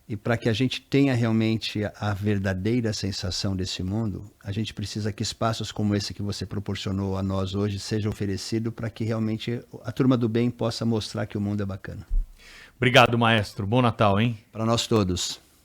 E para que a gente tenha realmente a verdadeira sensação desse mundo, a gente precisa que espaços como esse que você proporcionou a nós hoje sejam oferecidos para que realmente a turma do bem possa mostrar que o mundo é bacana. Obrigado, maestro. Bom Natal, hein? Para nós todos.